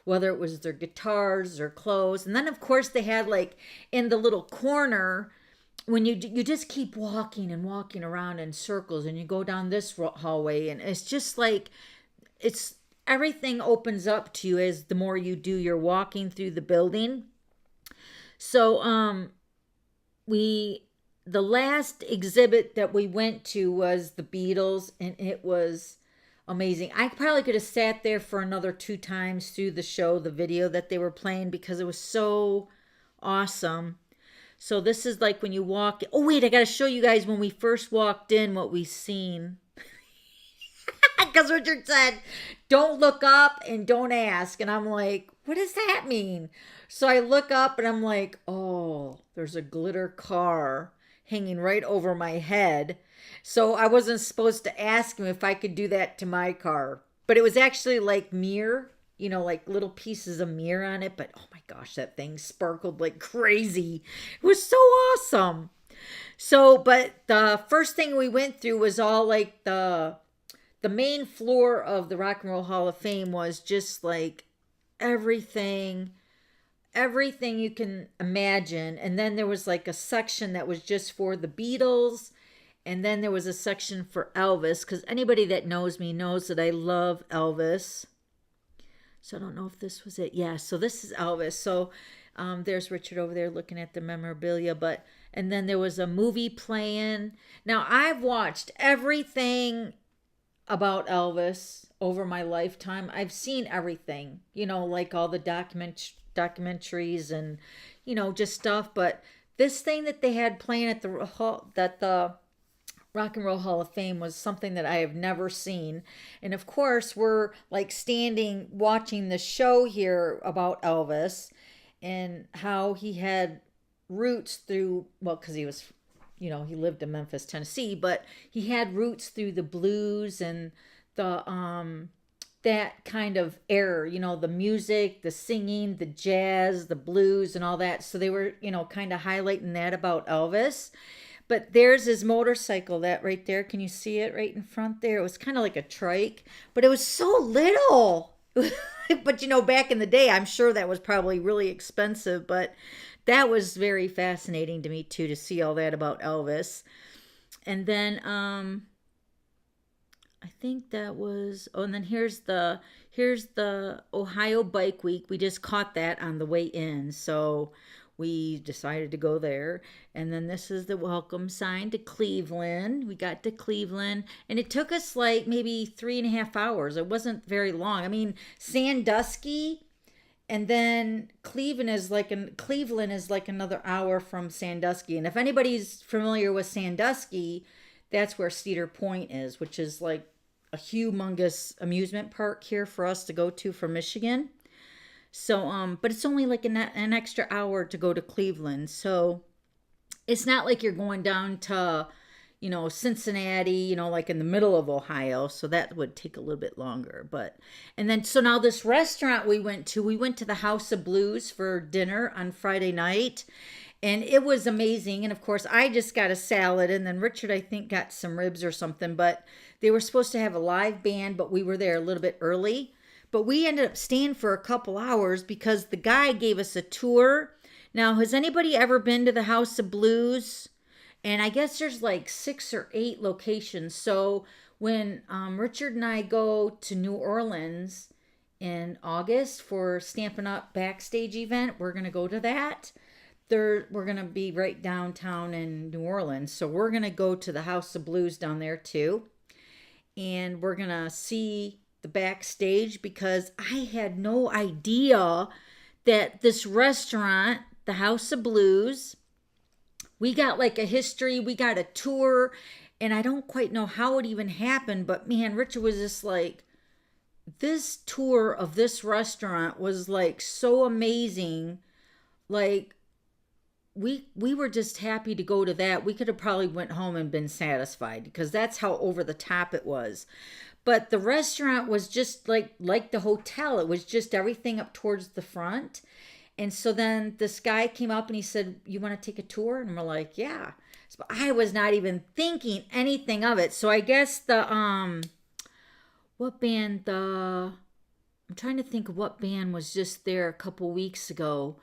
Whether it was their guitars, their clothes. And then, of course, they had like in the little corner, when you just keep walking and walking around in circles, and you go down this hallway, and it's just like, it's everything opens up to you as the more you do your walking through the building. So the last exhibit that we went to was the Beatles, and it was amazing. I probably could have sat there for another 2 times through the show, the video that they were playing, because it was so awesome. So this is like when you walk. Oh wait, I got to show you guys when we first walked in what we seen. Because Richard said, don't look up and don't ask. And I'm like, what does that mean? So I look up and I'm like, oh, there's a glitter car hanging right over my head. So I wasn't supposed to ask him if I could do that to my car. But it was actually like mirror, you know, like little pieces of mirror on it. But oh my gosh, that thing sparkled like crazy. It was so awesome. So, but the first thing we went through was all like the main floor of the Rock and Roll Hall of Fame was just like everything you can imagine. And then there was like a section that was just for the Beatles. And then there was a section for Elvis, because anybody that knows me knows that I love Elvis. So I don't know if this was it. Yeah, so this is Elvis. So there's Richard over there looking at the memorabilia. And then there was a movie playing. Now, I've watched everything about Elvis over my lifetime. I've seen everything, you know, like all the documentaries and, you know, just stuff. But this thing that they had playing at the Rock and Roll Hall of Fame was something that I have never seen. And of course, we're like standing watching the show here about Elvis and how he had roots through, well, because he was, you know, he lived in Memphis, Tennessee, but he had roots through the blues and the that kind of era, you know, the music, the singing, the jazz, the blues, and all that. So they were, you know, kind of highlighting that about Elvis. But there's his motorcycle, that right there. Can you see it right in front there? It was kind of like a trike, but it was so little. But you know, back in the day, I'm sure that was probably really expensive, but that was very fascinating to me too, to see all that about Elvis. And then I think that was, oh, and then here's the Ohio Bike Week. We just caught that on the way in, so we decided to go there. And then this is the welcome sign to Cleveland. We got to Cleveland, and it took us like maybe 3.5 hours. It wasn't very long. I mean, Sandusky, and then Cleveland is like another hour from Sandusky. And if anybody's familiar with Sandusky, that's where Cedar Point is, which is like a humongous amusement park here for us to go to from Michigan. So, but it's only like an extra hour to go to Cleveland. So it's not like you're going down to, you know, Cincinnati, you know, like in the middle of Ohio. So that would take a little bit longer. But, and then, so now this restaurant we went to the House of Blues for dinner on Friday night. And it was amazing. And of course, I just got a salad. And then Richard, I think, got some ribs or something. But they were supposed to have a live band, but we were there a little bit early. But we ended up staying for a couple hours because the guy gave us a tour. Now, has anybody ever been to the House of Blues? And I guess there's like 6 or 8 locations. So when Richard and I go to New Orleans in August for Stampin' Up Backstage event, we're going to go to that. We're going to be right downtown in New Orleans. So we're going to go to the House of Blues down there too. And we're going to see the backstage because I had no idea that this restaurant, the House of Blues, we got like a history, we got a tour, and I don't quite know how it even happened, but man, Richard was just like, this tour of this restaurant was like so amazing. Like, we were just happy to go to that. We could have probably went home and been satisfied because that's how over the top it was. But the restaurant was just like the hotel. It was just everything up towards the front. And so then this guy came up and he said, "You want to take a tour?" And we're like, "Yeah." So I was not even thinking anything of it. So I guess what band, I'm trying to think of what band was just there a couple weeks ago.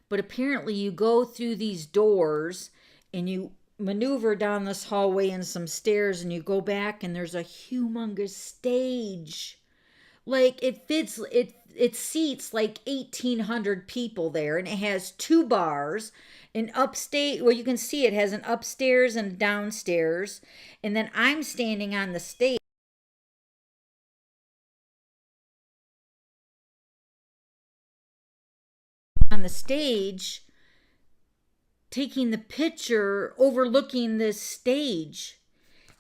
But apparently you go through these doors and you maneuver down this hallway and some stairs and you go back and there's a humongous stage. Like it seats like 1,800 people there, and it has 2 bars, and upstate, well, you can see it has an upstairs and downstairs. And then I'm standing on the stage. On the stage taking the picture overlooking this stage.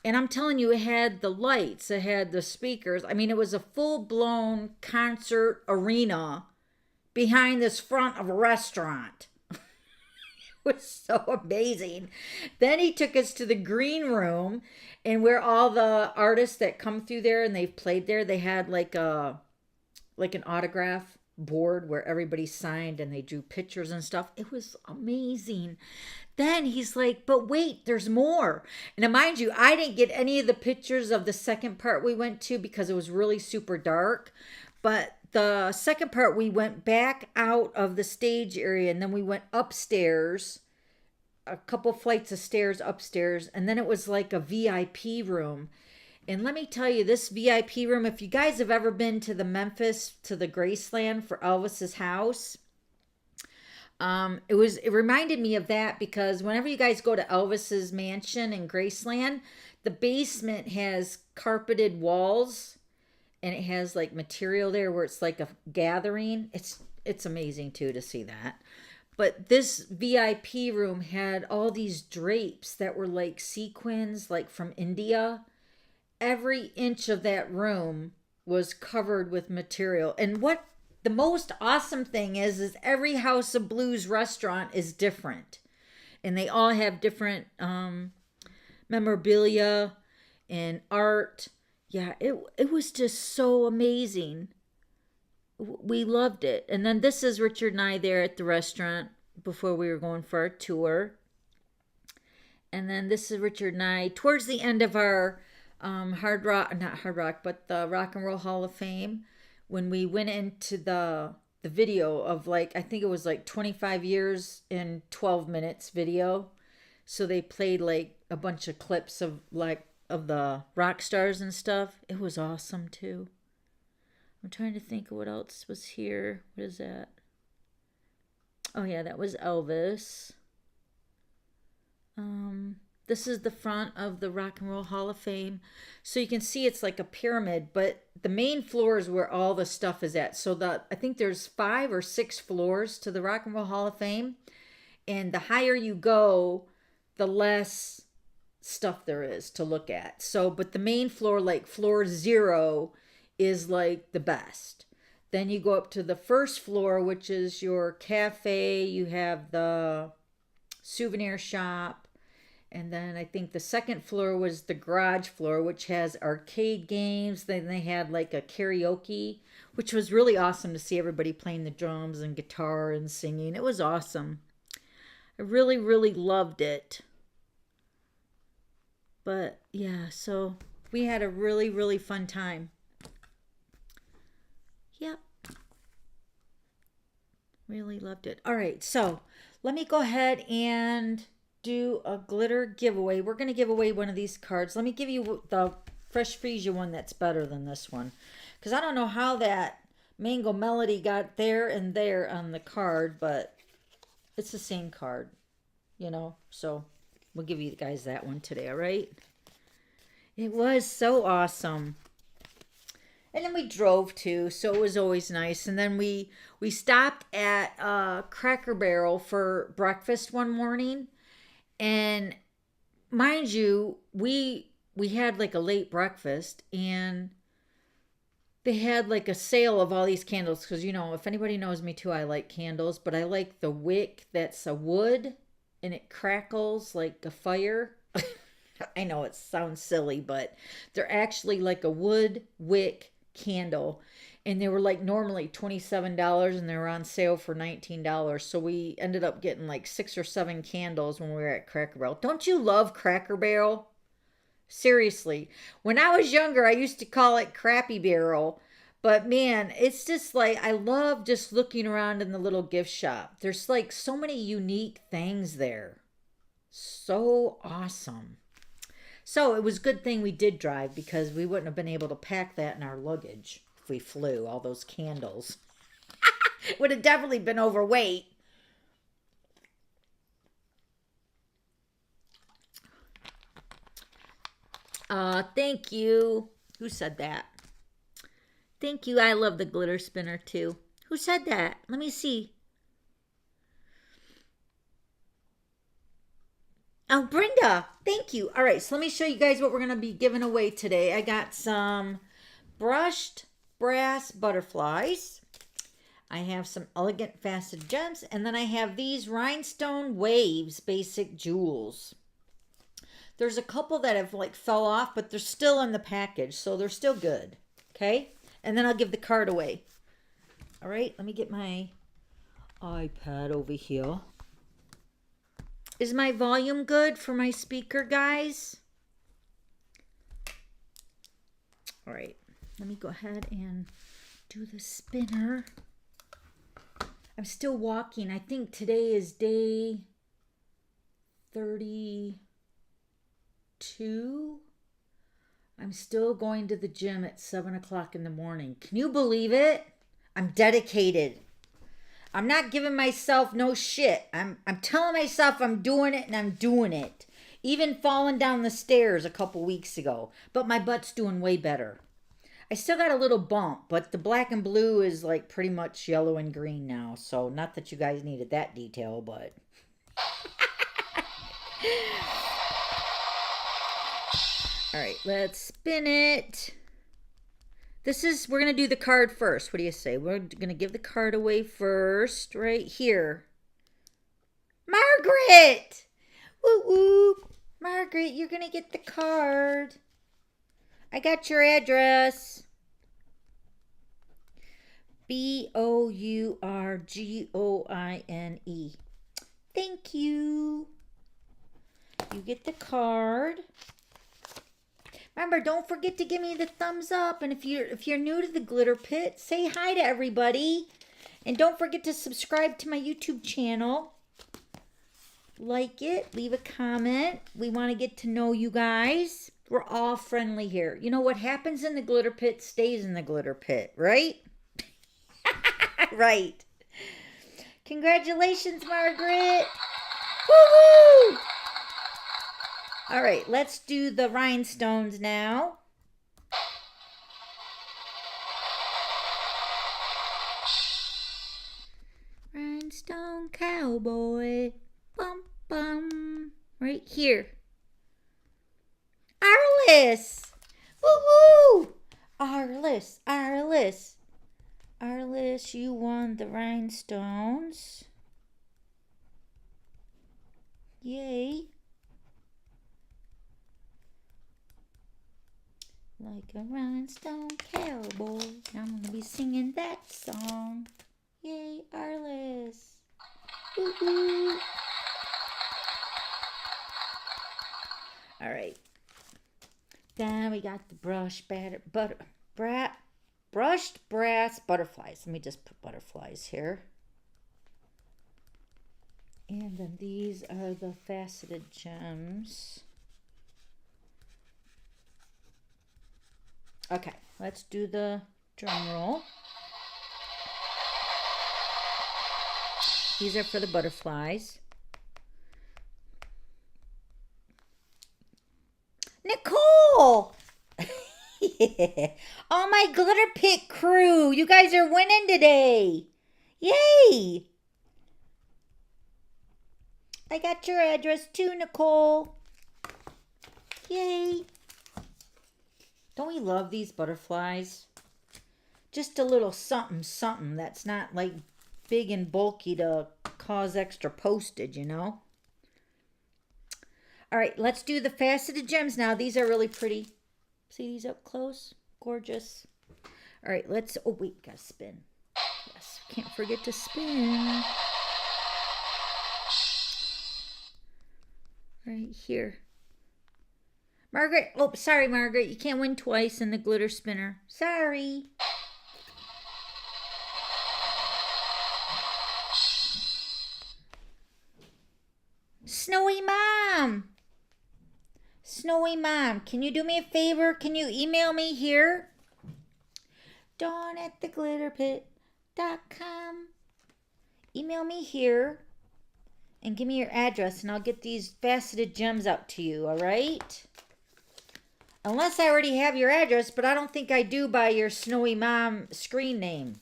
And I'm telling you, it had the lights, it had the speakers. I mean, it was a full-blown concert arena behind this front of a restaurant. It was so amazing. Then he took us to the green room, and where all the artists that come through there and they've played there, they had like an autograph board where everybody signed and they drew pictures and stuff. It was amazing. Then he's like, "But wait, there's more." And now, mind you, I didn't get any of the pictures of the second part we went to because it was really super dark. But the second part, we went back out of the stage area and then we went upstairs, a couple flights of stairs upstairs, and then it was like a VIP room. And let me tell you, this VIP room, if you guys have ever been to the Memphis, to the Graceland for Elvis's house, it reminded me of that because whenever you guys go to Elvis's mansion in Graceland, the basement has carpeted walls and it has like material there where it's like a gathering. It's amazing too to see that. But this VIP room had all these drapes that were like sequins, like from India. Every inch of that room was covered with material. And what the most awesome thing is every House of Blues restaurant is different. And they all have different memorabilia and art yeah, it was just so amazing. We loved it. And then this is Richard and I there at the restaurant before we were going for our tour. And then this is Richard and I towards the end of our hard rock, not hard rock, but the Rock and Roll Hall of Fame, when we went into the video of like, I think it was like 25 years in 12 minutes video. So they played like a bunch of clips of like of the rock stars and stuff. It was awesome too. I'm trying to think of what else was here. What is that? Oh yeah, that was Elvis. This is the front of the Rock and Roll Hall of Fame. So you can see it's like a pyramid, but the main floor is where all the stuff is at. So I think there's 5 or 6 floors to the Rock and Roll Hall of Fame. And the higher you go, the less stuff there is to look at. So, but the main floor, like floor 0, is like the best. Then you go up to the first floor, which is your cafe. You have the souvenir shop. And then I think the second floor was the garage floor, which has arcade games. Then they had like a karaoke, which was really awesome to see everybody playing the drums and guitar and singing. It was awesome. I really, really loved it. But yeah, so we had a really, really fun time. Yep. Really loved it. All right, so let me go ahead and do a glitter giveaway. We're going to give away one of these cards. Let me give you the Fresh Freesia one that's better than this one. Because I don't know how that Mango Melody got there and there on the card, but it's the same card, you know. So we'll give you guys that one today, all right? It was so awesome. And then we drove too, so it was always nice. And then we stopped at Cracker Barrel for breakfast one morning. And mind you, we had like a late breakfast, and they had like a sale of all these candles. Because, you know, if anybody knows me too, I like candles, but I like the wick that's a wood and it crackles like a fire. I know it sounds silly, but they're actually like a wood wick candle. And they were like normally $27 and they were on sale for $19. So we ended up getting like 6 or 7 candles when we were at Cracker Barrel. Don't you love Cracker Barrel? Seriously. When I was younger, I used to call it Crappy Barrel. But man, it's just like, I love just looking around in the little gift shop. There's like so many unique things there. So awesome. So it was a good thing we did drive, because we wouldn't have been able to pack that in our luggage if we flew, all those candles. Would have definitely been overweight. Thank you. Who said that? Thank you. I love the glitter spinner too. Who said that? Let me see. Oh, Brenda, thank you. All right, so let me show you guys what we're going to be giving away today. I got some brushed brass butterflies. I have some elegant faceted gems, and then I have these rhinestone waves basic jewels. There's a couple that have like fell off, but they're still in the package, so they're still good. Okay, and then I'll give the card away. All right, let me get my iPad over here. Is my volume good for my speaker, guys? All right, let me go ahead and do the spinner. I'm still walking. I think today is day 32. I'm still going to the gym at 7 o'clock in the morning. Can you believe it? I'm dedicated. I'm not giving myself no shit. I'm telling myself I'm doing it, and I'm doing it. Even falling down the stairs a couple weeks ago. But my butt's doing way better. I still got a little bump, but the black and blue is like pretty much yellow and green now. So not that you guys needed that detail, but... All right, let's spin it. We're going to do the card first. What do you say? We're going to give the card away first, right here. Margaret! Woo woo! Margaret, you're going to get the card. I got your address. Bourgoine. Thank you. You get the card. Remember, don't forget to give me the thumbs up. And if you're new to the Glitter Pit, say hi to everybody. And don't forget to subscribe to my YouTube channel. Like it, leave a comment. We want to get to know you guys. We're all friendly here. You know what happens in the Glitter Pit stays in the Glitter Pit, right? Right. Congratulations, Margaret. Woo-hoo! All right, let's do the rhinestones now. Rhinestone cowboy. Bum, bum. Right here. Arliss. Woo-hoo! Arliss, Arliss. Arliss, you won the rhinestones. Yay. Like a rhinestone cowboy. I'm going to be singing that song. Yay, Arliss. Woo-hoo. All right. Then we got the brushed brass butterflies. Let me just put butterflies here. And then these are the faceted gems. Okay, let's do the drum roll. These are for the butterflies. Nicole! Yeah. All my Glitter Pit crew, you guys are winning today. Yay! I got your address too, Nicole. Yay! Don't we love these butterflies? Just a little something, something that's not like big and bulky to cause extra postage, you know? All right, let's do the faceted gems now. These are really pretty. See these up close? Gorgeous. All right, let's, oh wait, gotta spin. Yes, can't forget to spin. Right here. Margaret, oh, sorry, Margaret. You can't win twice in the glitter spinner. Sorry. Snowy Mom. Snowy Mom, can you do me a favor? Can you email me here? Dawn@theglitterpit.com. Email me here and give me your address and I'll get these faceted gems out to you, all right? Unless I already have your address, but I don't think I do by your Snowy Mom screen name.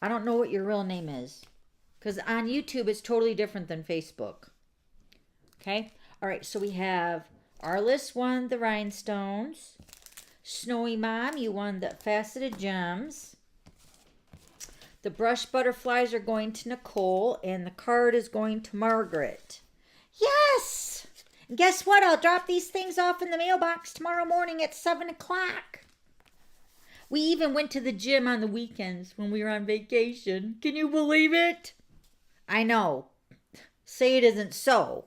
I don't know what your real name is. Because on YouTube, it's totally different than Facebook. Okay? All right, so we have Arliss won the rhinestones. Snowy Mom, you won the faceted gems. The brush butterflies are going to Nicole, and the card is going to Margaret. Yes! And guess what? I'll drop these things off in the mailbox tomorrow morning at 7 o'clock. We even went to the gym on the weekends when we were on vacation. Can you believe it? I know. Say it isn't so.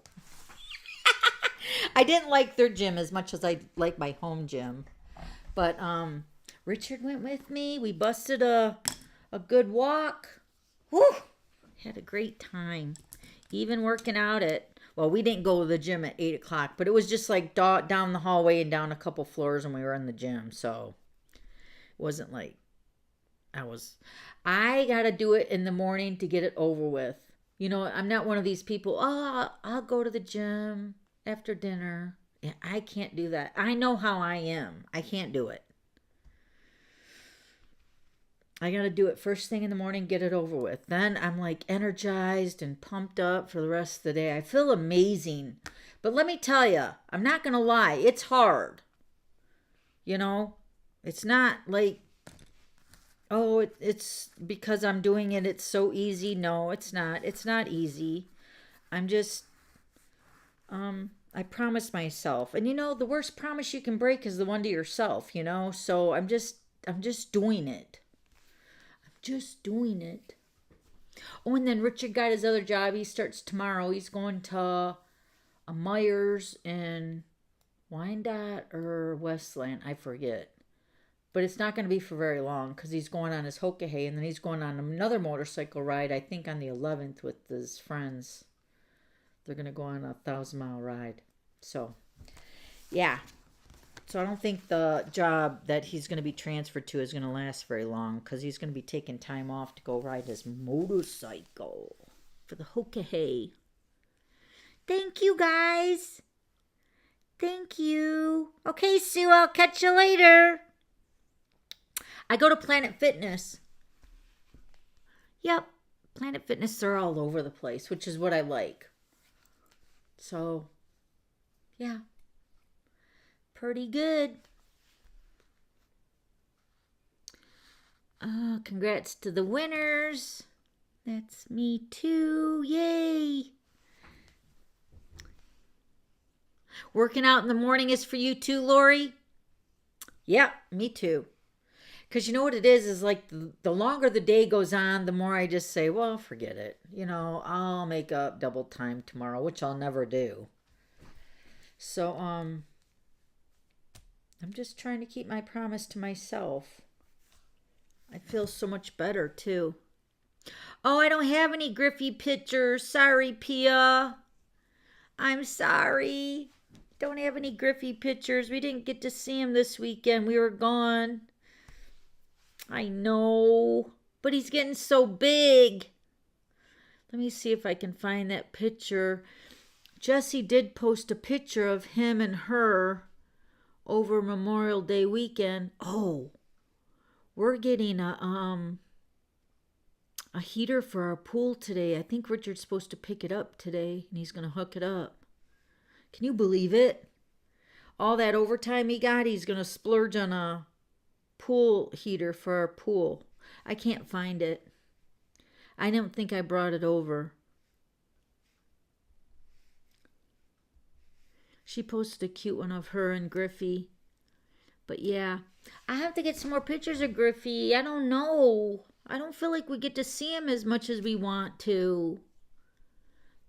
I didn't like their gym as much as I like my home gym. But Richard went with me. We busted a good walk. Whew! Had a great time. Even working out at, well, we didn't go to the gym at 8 o'clock, but it was just like down the hallway and down a couple floors when we were in the gym. So it wasn't like I got to do it in the morning to get it over with. You know, I'm not one of these people, oh, I'll go to the gym after dinner. Yeah, I can't do that. I know how I am. I can't do it. I got to do it first thing in the morning, get it over with. Then I'm like energized and pumped up for the rest of the day. I feel amazing. But let me tell you, I'm not going to lie. It's hard. You know, it's not like, oh, it's because I'm doing it, it's so easy. No, it's not. It's not easy. I'm just, I promised myself. And the worst promise you can break is the one to yourself. So I'm just doing it. I'm just doing it. Oh, and then Richard got his other job. He starts tomorrow. He's going to a Myers in Wyandotte or Westland. I forget. But it's not going to be for very long because he's going on his Hokahay, and then he's going on another motorcycle ride, I think on the 11th with his friends. They're going to go on a 1,000-mile ride. So, yeah. So I don't think the job that he's going to be transferred to is going to last very long because he's going to be taking time off to go ride his motorcycle for the Hokahay. Thank you, guys. Thank you. Okay, Sue, I'll catch you later. I go to Planet Fitness. Yep, Planet Fitness, they're all over the place, which is what I like. So, yeah, pretty good. Congrats to the winners. That's me too. Yay. Working out in the morning is for you too, Lori? Yep, me too. Because you know what it is like the longer the day goes on, the more I just say, well, forget it. I'll make up double time tomorrow, which I'll never do. So, I'm just trying to keep my promise to myself. I feel so much better, too. Oh, I don't have any Griffey pictures. Sorry, Pia. I'm sorry. Don't have any Griffey pictures. We didn't get to see him this weekend. We were gone. I know, but he's getting so big. Let me see if I can find that picture. Jessie did post a picture of him and her over Memorial Day weekend. Oh, we're getting a heater for our pool today. I think Richard's supposed to pick it up today, and he's going to hook it up. Can you believe it? All that overtime he got, he's going to splurge on a pool heater for our pool. I can't find it. I don't think I brought it over. She posted a cute one of her and Griffey. But yeah, I have to get some more pictures of Griffey. I don't know. I don't feel like we get to see him as much as we want to.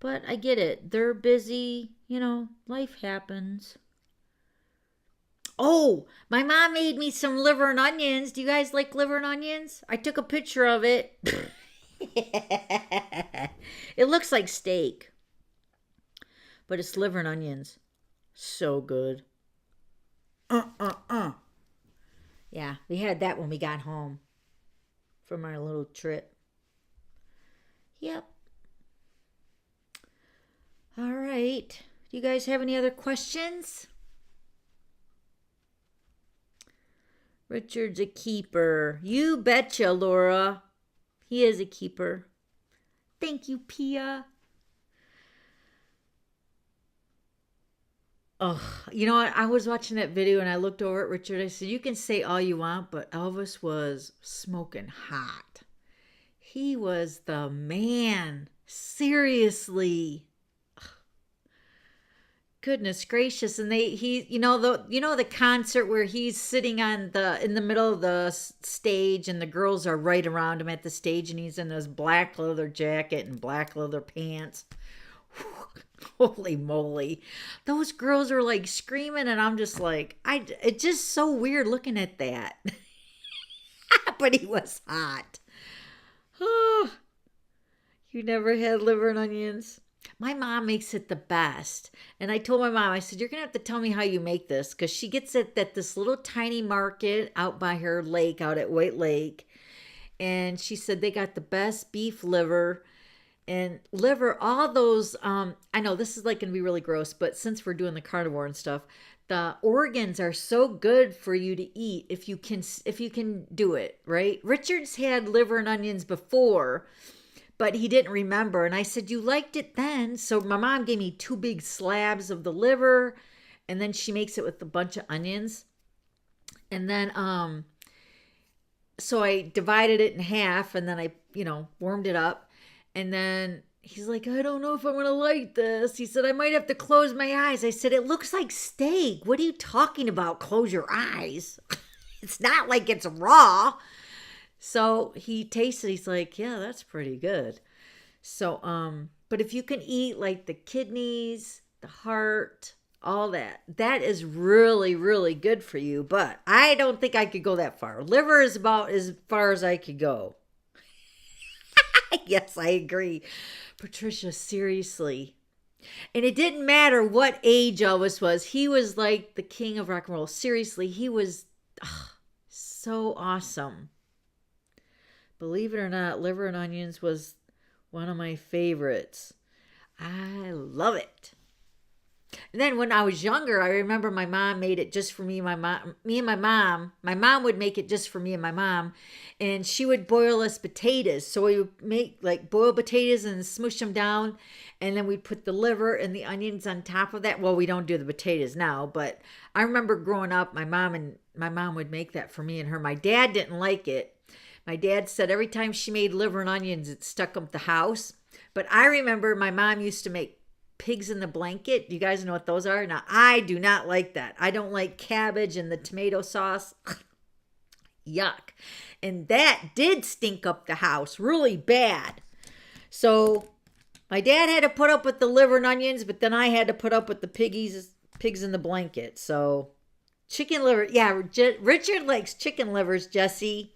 But I get it. They're busy. Life happens. Oh, my mom made me some liver and onions. Do you guys like liver and onions? I took a picture of it. It looks like steak, but it's liver and onions. So good. Yeah, we had that when we got home from our little trip. Yep. All right. Do you guys have any other questions? Richard's a keeper. You betcha, Laura. He is a keeper. Thank you, Pia. Oh, you know what? I was watching that video and I looked over at Richard. I said, you can say all you want, but Elvis was smoking hot. He was the man. Seriously. Goodness gracious. And the concert where he's sitting in the middle of the stage and the girls are right around him at the stage and he's in his black leather jacket and black leather pants. Holy moly. Those girls are like screaming and I'm just like, it's just so weird looking at that. But he was hot. Oh, you never had liver and onions? My mom makes it the best. And I told my mom, I said, you're going to have to tell me how you make this. Because she gets it at this little tiny market out by her lake, out at White Lake. And she said they got the best beef liver. And liver, all those, I know this is like going to be really gross. But since we're doing the carnivore and stuff, the organs are so good for you to eat if you can do it, right? Richard's had liver and onions before, but he didn't remember. And I said, you liked it then. So my mom gave me 2 big slabs of the liver. And then she makes it with a bunch of onions. And then, so I divided it in half. And then I, warmed it up. And then He's like, I don't know if I'm going to like this. He said, I might have to close my eyes. I said, it looks like steak. What are you talking about? Close your eyes. It's not like it's raw. So he tasted, he's like, yeah, that's pretty good. So, but if you can eat like the kidneys, the heart, all that, that is really, really good for you. But I don't think I could go that far. Liver is about as far as I could go. Yes, I agree. Patricia, seriously. And it didn't matter what age Elvis was. He was like the king of rock and roll. Seriously, he was so awesome. Believe it or not, liver and onions was one of my favorites. I love it. And then when I was younger, I remember my mom made it just for me. My mom would make it just for me and my mom. And she would boil us potatoes. So we would make like boiled potatoes and smush them down. And then we'd put the liver and the onions on top of that. Well, we don't do the potatoes now, but I remember growing up, my mom would make that for me and her. My dad didn't like it. My dad said every time she made liver and onions, it stuck up the house. But I remember my mom used to make pigs in the blanket. Do you guys know what those are? Now, I do not like that. I don't like cabbage and the tomato sauce. Yuck. And that did stink up the house really bad. So my dad had to put up with the liver and onions, but then I had to put up with the pigs in the blanket. So chicken liver. Yeah, Richard likes chicken livers, Jesse.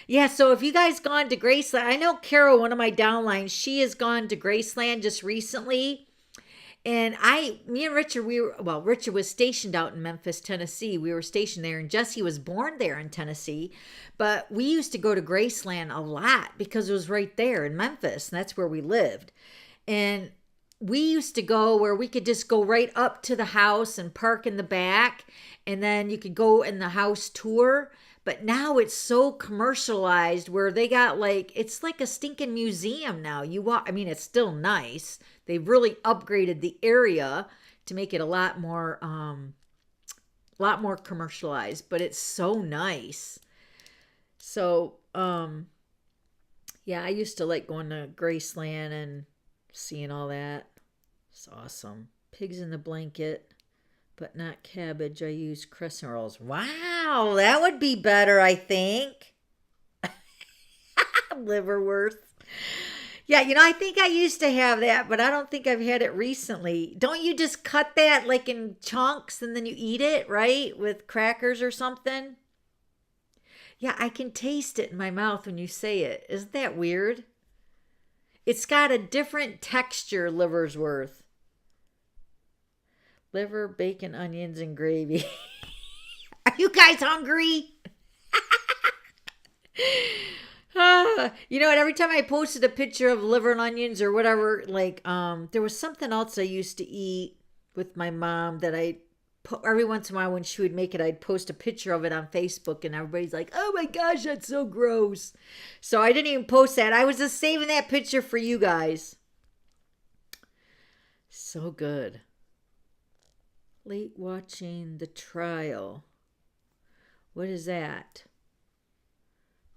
Yeah, so if you guys gone to Graceland, I know Carol, one of my downlines, she has gone to Graceland just recently. And me and Richard, Richard was stationed out in Memphis, Tennessee. We were stationed there, and Jesse was born there in Tennessee. But we used to go to Graceland a lot because it was right there in Memphis, and that's where we lived. And we used to go where we could just go right up to the house and park in the back, and then you could go in the house tour. But now it's so commercialized where they got it's like a stinking museum now. You walk, I mean, it's still nice. They've really upgraded the area to make it a lot more commercialized, but it's so nice. So, yeah, I used to like going to Graceland and seeing all that. It's awesome. Pigs in the blanket. But not cabbage. I use crescent rolls. Wow, that would be better, I think. Liverwurst. Yeah, I think I used to have that, but I don't think I've had it recently. Don't you just cut that like in chunks and then you eat it, right? With crackers or something? Yeah, I can taste it in my mouth when you say it. Isn't that weird? It's got a different texture, Liverwurst. Liver, bacon, onions, and gravy. Are you guys hungry? You know what? Every time I posted a picture of liver and onions or whatever, there was something else I used to eat with my mom that every once in a while when she would make it, I'd post a picture of it on Facebook, and everybody's like, oh my gosh, that's so gross. So I didn't even post that. I was just saving that picture for you guys. So good. Late watching the trial. What is that?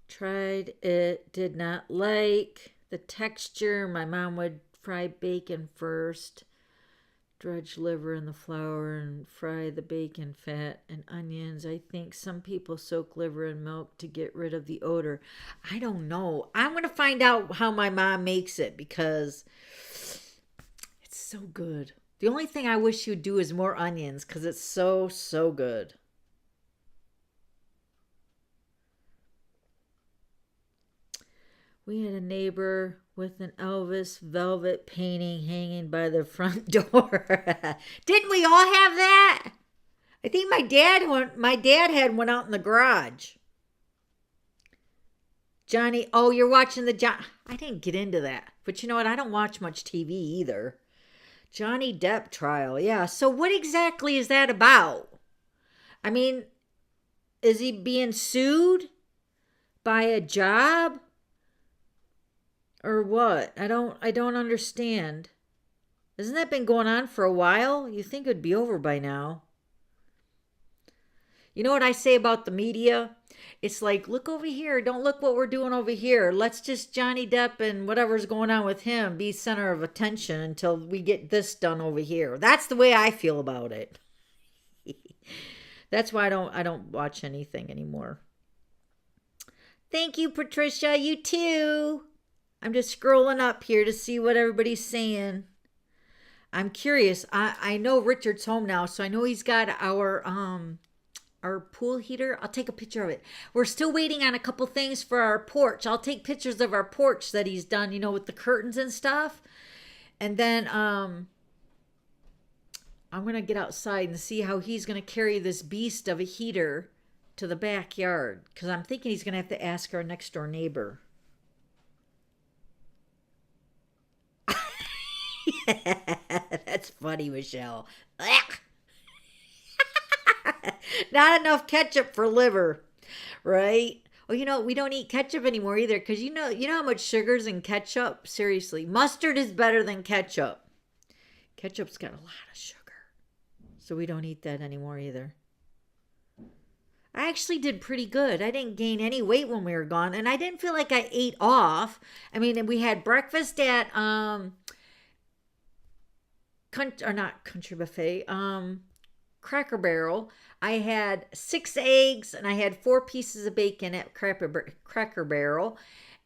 Tried it, did not like the texture. My mom would fry bacon first, dredge liver in the flour, and fry the bacon fat and onions. I think some people soak liver in milk to get rid of the odor. I don't know. I'm going to find out how my mom makes it because it's so good. The only thing I wish you'd do is more onions because it's so, so good. We had a neighbor with an Elvis velvet painting hanging by the front door. Didn't we all have that? I think my dad had one out in the garage. Johnny, oh, you're watching I didn't get into that. But you know what? I don't watch much TV either. Johnny Depp trial. Yeah. So what exactly is that about? I mean, is he being sued by a job? Or what? I don't understand. Hasn't that been going on for a while? You think it'd be over by now. You know what I say about the media? It's like, look over here. Don't look what we're doing over here. Let's just Johnny Depp and whatever's going on with him be center of attention until we get this done over here. That's the way I feel about it. That's why I don't watch anything anymore. Thank you, Patricia. You too. I'm just scrolling up here to see what everybody's saying. I'm curious. I know Richard's home now, so I know he's got our pool heater. I'll take a picture of it. We're still waiting on a couple things for our porch. I'll take pictures of our porch that he's done, with the curtains and stuff. And then I'm going to get outside and see how he's going to carry this beast of a heater to the backyard, because I'm thinking he's going to have to ask our next door neighbor. That's funny, Michelle. Not enough ketchup for liver, right? Well, we don't eat ketchup anymore either, because you know how much sugar's in ketchup? Seriously. Mustard is better than ketchup. Ketchup's got a lot of sugar. So we don't eat that anymore either. I actually did pretty good. I didn't gain any weight when we were gone, and I didn't feel like I ate off. I mean, we had breakfast at not Country Buffet, Cracker Barrel. I had 6 eggs and I had 4 pieces of bacon at Cracker Barrel.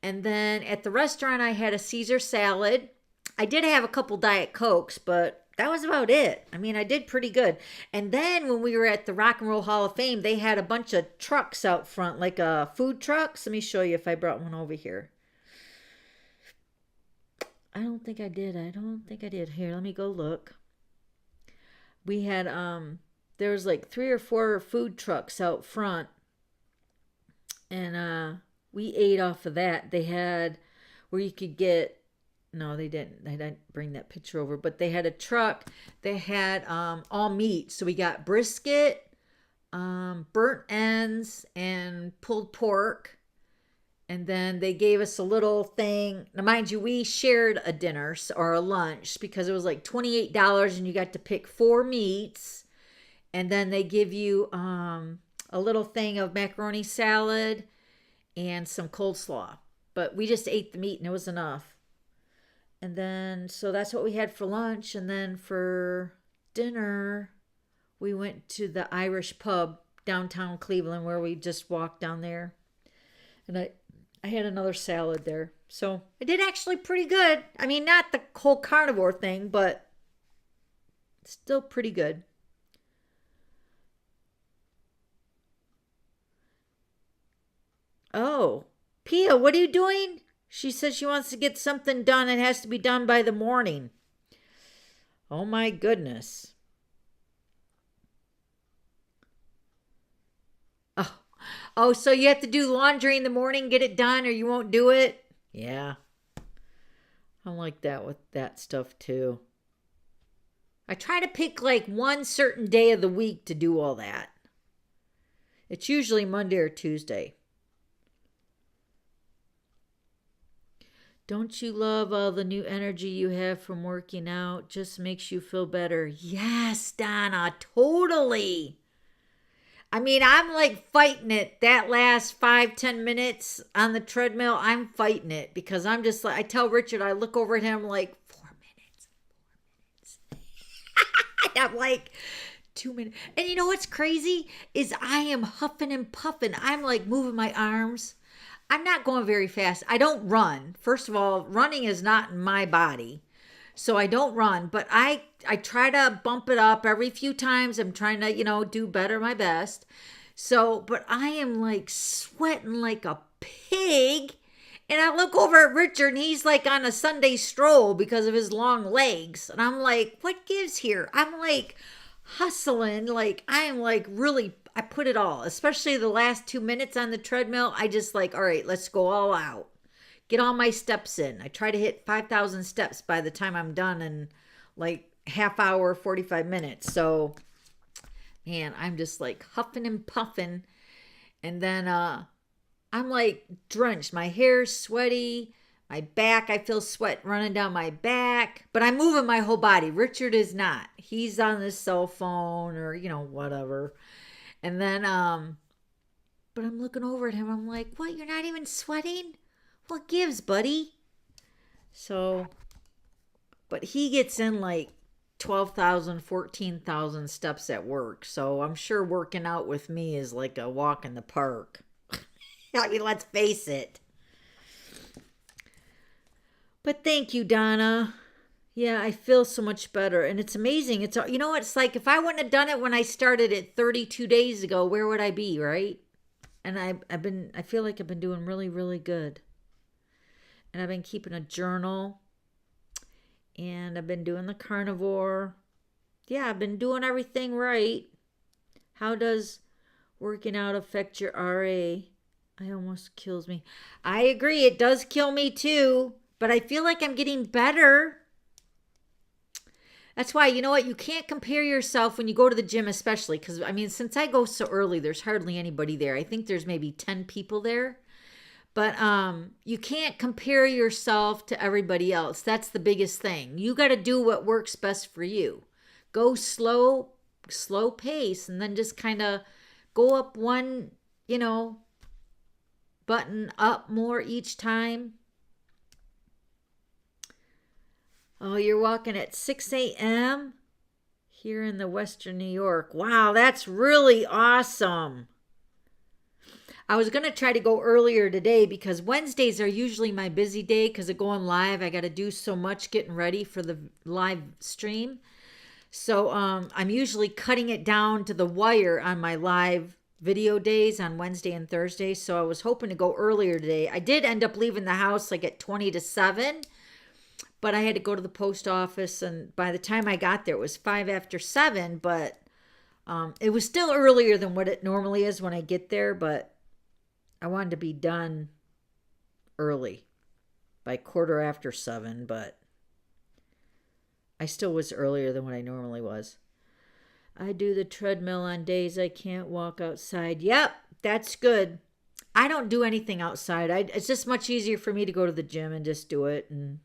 And then at the restaurant, I had a Caesar salad. I did have a couple Diet Cokes, but that was about it. I mean, I did pretty good. And then when we were at the Rock and Roll Hall of Fame, they had a bunch of trucks out front, like food trucks. Let me show you if I brought one over here. I don't think I did. Here, let me go look. We had, there was like 3 or 4 food trucks out front. And we ate off of that. They had where you could get, no, they didn't bring that picture over, but they had a truck. They had all meat. So we got brisket, burnt ends, and pulled pork. And then they gave us a little thing. Now, mind you, we shared a dinner or a lunch because it was like $28 and you got to pick 4 meats. And then they give you a little thing of macaroni salad and some coleslaw. But we just ate the meat and it was enough. And then, so that's what we had for lunch. And then for dinner, we went to the Irish pub downtown Cleveland where we just walked down there. And I had another salad there. So I did actually pretty good. I mean, not the whole carnivore thing, but still pretty good. Oh, Pia, what are you doing? She says she wants to get something done. It has to be done by the morning. Oh my goodness. Oh, so you have to do laundry in the morning, get it done, or you won't do it? Yeah. I'm like that with that stuff too. I try to pick like one certain day of the week to do all that. It's usually Monday or Tuesday. Don't you love all the new energy you have from working out? Just makes you feel better. Yes, Donna, totally. I mean, I'm like fighting it. That last 5-10 minutes on the treadmill, I'm fighting it because I'm just like, I tell Richard, I look over at him like 4 minutes. I'm like 2 minutes. And you know what's crazy is I am huffing and puffing. I'm like moving my arms. I'm not going very fast. I don't run. First of all, running is not in my body. So I don't run, but I try to bump it up every few times. I'm trying to, do better my best. So, but I am like sweating like a pig. And I look over at Richard and he's like on a Sunday stroll because of his long legs. And I'm like, what gives here? I'm like hustling. Like I am like really, I put it all, especially the last 2 minutes on the treadmill. I just like, all right, let's go all out. Get all my steps in. I try to hit 5,000 steps by the time I'm done in like half hour, 45 minutes. So, man, I'm just like huffing and puffing. And then I'm like drenched. My hair's sweaty. My back, I feel sweat running down my back. But I'm moving my whole body. Richard is not. He's on his cell phone or, whatever. And then, But I'm looking over at him. I'm like, what? You're not even sweating? What gives, buddy? So, but he gets in like 12,000, 14,000 steps at work. So I'm sure working out with me is like a walk in the park. I mean, let's face it. But thank you, Donna. Yeah, I feel so much better. And it's amazing. It's like if I wouldn't have done it when I started it 32 days ago, where would I be, right? And I feel like I've been doing really, really good. And I've been keeping a journal. And I've been doing the carnivore. Yeah, I've been doing everything right. How does working out affect your RA? I almost kills me. I agree, it does kill me too. But I feel like I'm getting better. That's why, you know what? You can't compare yourself when you go to the gym, especially. Because, I mean, since I go so early, there's hardly anybody there. I think there's maybe 10 people there. But you can't compare yourself to everybody else. That's the biggest thing. You got to do what works best for you. Go slow pace, and then just kind of go up one, button up more each time. Oh, you're walking at 6 a.m. here in the Western New York. Wow, that's really awesome. I was going to try to go earlier today because Wednesdays are usually my busy day because of going live. I got to do so much getting ready for the live stream. So I'm usually cutting it down to the wire on my live video days on Wednesday and Thursday. So I was hoping to go earlier today. I did end up leaving the house like at 20 to 7. But I had to go to the post office, and by the time I got there, it was 5 after 7, but it was still earlier than what it normally is when I get there, but I wanted to be done early by 7:15, but I still was earlier than what I normally was. I do the treadmill on days I can't walk outside. Yep, that's good. I don't do anything outside. It's just much easier for me to go to the gym and just do it, and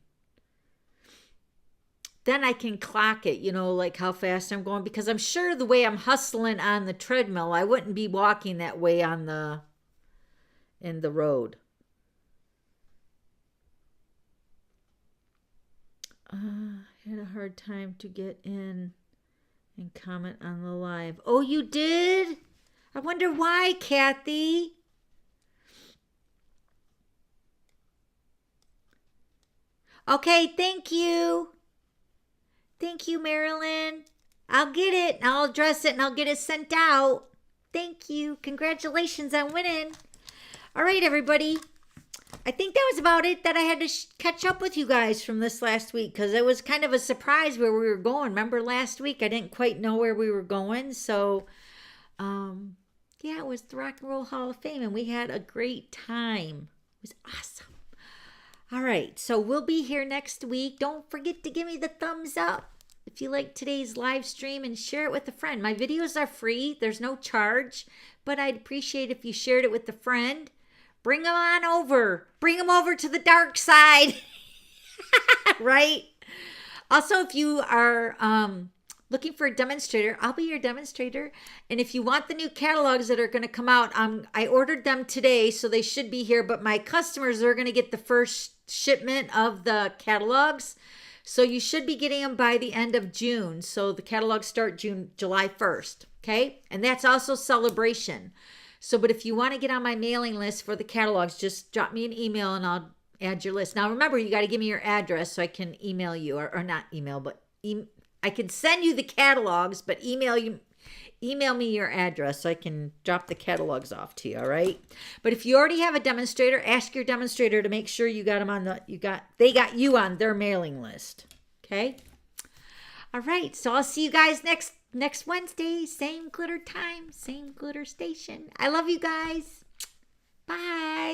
then I can clock it, like how fast I'm going, because I'm sure the way I'm hustling on the treadmill, I wouldn't be walking that way in the road. Had a hard time to get in and comment on the live. Oh, you did? I wonder why, Kathy. Okay, thank you. Thank you, Marilyn. I'll get it. I'll address it and I'll get it sent out. Thank you. Congratulations on winning. All right, everybody. I think that was about it that I had to catch up with you guys from this last week because it was kind of a surprise where we were going. Remember last week? I didn't quite know where we were going. So, yeah, it was the Rock and Roll Hall of Fame and we had a great time. It was awesome. All right, so we'll be here next week. Don't forget to give me the thumbs up if you like today's live stream and share it with a friend. My videos are free. There's no charge, but I'd appreciate if you shared it with a friend. Bring them on over. Bring them over to the dark side, right? Also, if you are looking for a demonstrator, I'll be your demonstrator. And if you want the new catalogs that are going to come out, I ordered them today, so they should be here. But my customers are going to get the first shipment of the catalogs. So you should be getting them by the end of June. So the catalogs start July 1st. Okay. And that's also Celebration. So, but if you want to get on my mailing list for the catalogs, just drop me an email and I'll add your list. Now, remember, you got to give me your address so I can email you or not email, but I can send you the catalogs, but email me your address so I can drop the catalogs off to you, all right? But if you already have a demonstrator, ask your demonstrator to make sure you got them on they got you on their mailing list. Okay? All right, so I'll see you guys next Wednesday, same glitter time, same glitter station. I love you guys. Bye.